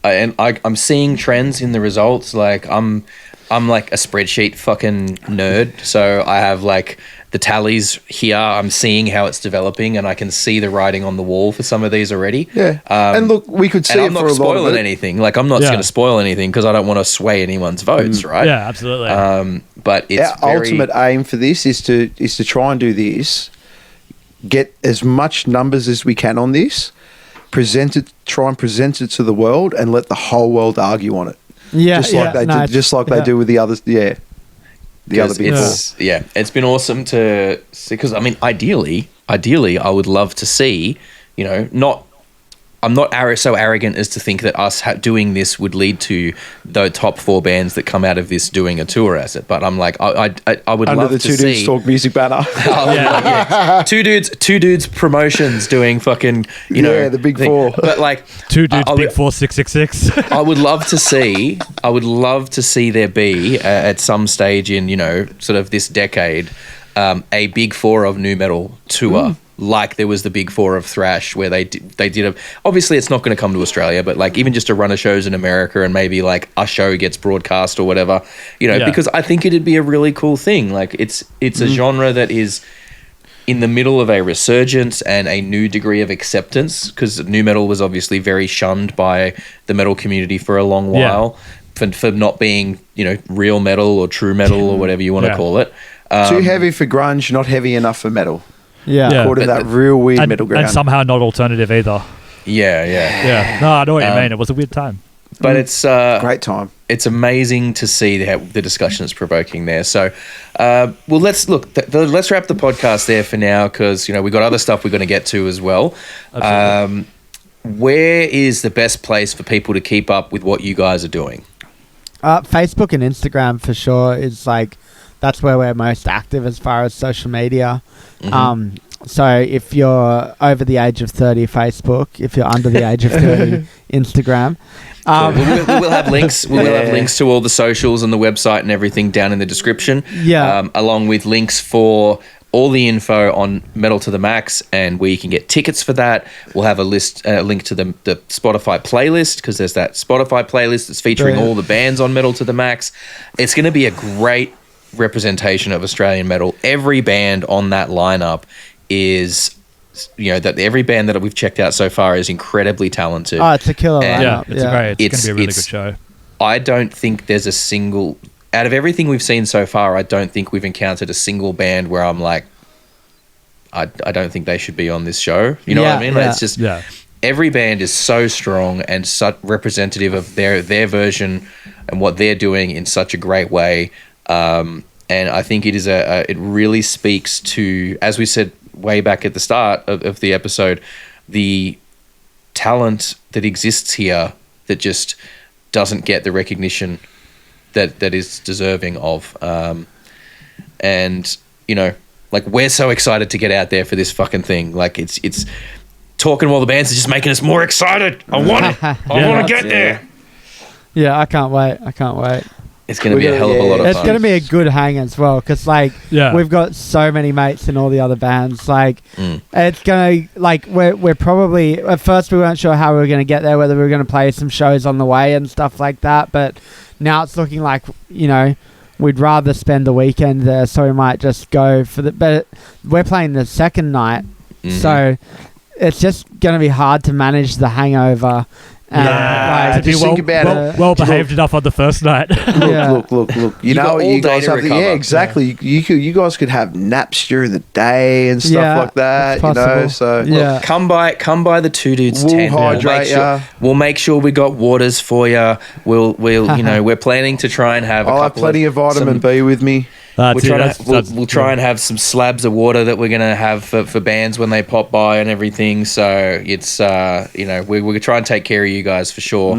I'm seeing trends in the results. Like, I'm like a spreadsheet fucking nerd, so I have like the tallies here. I'm seeing how it's developing, and I can see the writing on the wall for some of these already. Yeah, and look, we could see it for a lot of it. I'm not spoiling anything. Like, I'm not going to spoil anything because I don't want to sway anyone's votes, right? Yeah, absolutely. But it's our ultimate aim for this is to try and do this, get as much numbers as we can on this, try and present it to the world, and let the whole world argue on it. Yeah, just like they do with the others. Yeah, the other big 4. Yeah, it's been awesome to see, because I mean, ideally, I would love to see, you know, I'm not so arrogant as to think that us doing this would lead to the top 4 bands that come out of this doing a tour as it. But I'm like, I would under love the to see 2 Dudes Talk music banner. Two dudes promotions doing fucking, you know, the big 4. But like 2 dudes, big 4, 666. I would love to see there be at some stage in, you know, sort of this decade, a big 4 of new metal tour. Like there was the big 4 of thrash, where they did obviously it's not going to come to Australia, but like even just a run of shows in America, and maybe like a show gets broadcast or whatever, you know, because I think it'd be a really cool thing. Like it's a genre that is in the middle of a resurgence and a new degree of acceptance, because new metal was obviously very shunned by the metal community for a long while. for not being, real metal or true metal or whatever you want to call it. Too heavy for grunge, not heavy enough for metal. Yeah. Caught in that real weird middle ground. And somehow not alternative either. Yeah. No, I know what you mean. It was a weird time. But it's great time. It's amazing to see the discussion it's provoking there. So, let's look. Let's wrap the podcast there for now because we've got other stuff we're going to get to as well. Absolutely. Where is the best place for people to keep up with what you guys are doing? Facebook and Instagram for sure is that's where we're most active as far as social media. Mm-hmm. So if you're over the age of 30, Facebook. If you're under the age of 30, Instagram. We'll have links. We'll have links to all the socials and the website and everything down in the description. Yeah. Along with links for all the info on Metal to the Max and where you can get tickets for that. We'll have a link to the Spotify playlist because there's that Spotify playlist that's featuring all the bands on Metal to the Max. It's going to be a great representation of Australian metal. Every band on that lineup is, that every band that we've checked out so far is incredibly talented. Oh, it's a killer lineup. It's going to be a really good show. I don't think there's a single, out of everything we've seen so far, I don't think we've encountered a single band where I'm like, I don't think they should be on this show. You know what I mean? It's just every band is so strong and such representative of their version and what they're doing in such a great way. And I think it really speaks to, as we said way back at the start of the episode, the talent that exists here that just doesn't get the recognition that is deserving of. And we're so excited to get out there for this fucking thing. It's talking while the bands are just making us more excited. I want it. I want to get there. Yeah, I can't wait. It's going to be a hell of a lot of fun. It's going to be a good hang as well because, we've got so many mates in all the other bands. It's going to, we're probably, at first we weren't sure how we were going to get there, whether we were going to play some shows on the way and stuff like that. But now it's looking like, we'd rather spend the weekend there, so we might just go but we're playing the second night. Mm-hmm. So it's just going to be hard to manage the hangover. To be well behaved enough on the first night. Look. You guys have exactly. You guys could have naps during the day and stuff like that. So look, come by the Two Dudes tent. We'll make sure we got waters for you. We'll we're planning to try and have. I'll have plenty of vitamin B with me. We'll try and have some slabs of water that we're going to have for bands when they pop by and everything. So it's, we're going to try and take care of you guys for sure.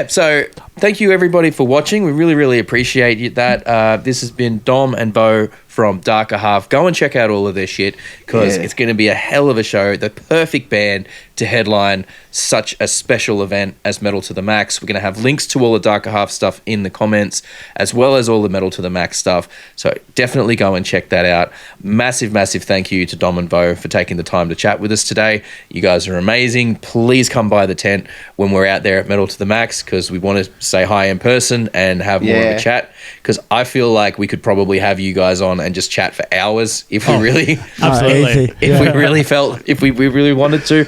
So thank you everybody for watching. We really, really appreciate that. This has been Dom and Bo from Darker Half. Go and check out all of their shit because it's going to be a hell of a show. The perfect band to headline such a special event as Metal to the Max. We're going to have links to all the Darker Half stuff in the comments as well as all the Metal to the Max stuff. So definitely go and check that out. Massive, massive thank you to Dom and Bo for taking the time to chat with us today. You guys are amazing. Please come by the tent when we're out there at Metal to the Max because we want to say hi in person and have more of a chat because I feel like we could probably have you guys on and just chat for hours if we really absolutely if we really wanted to.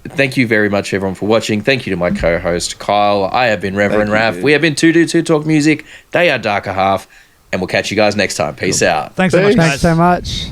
Thank you very much everyone for watching. Thank you to my co-host Kyle. I have been Reverend Raff. We have been Two Dudes Who Talk Music. They are Darker Half and we'll catch you guys next time. Peace out. Thanks so much guys. Thanks so much.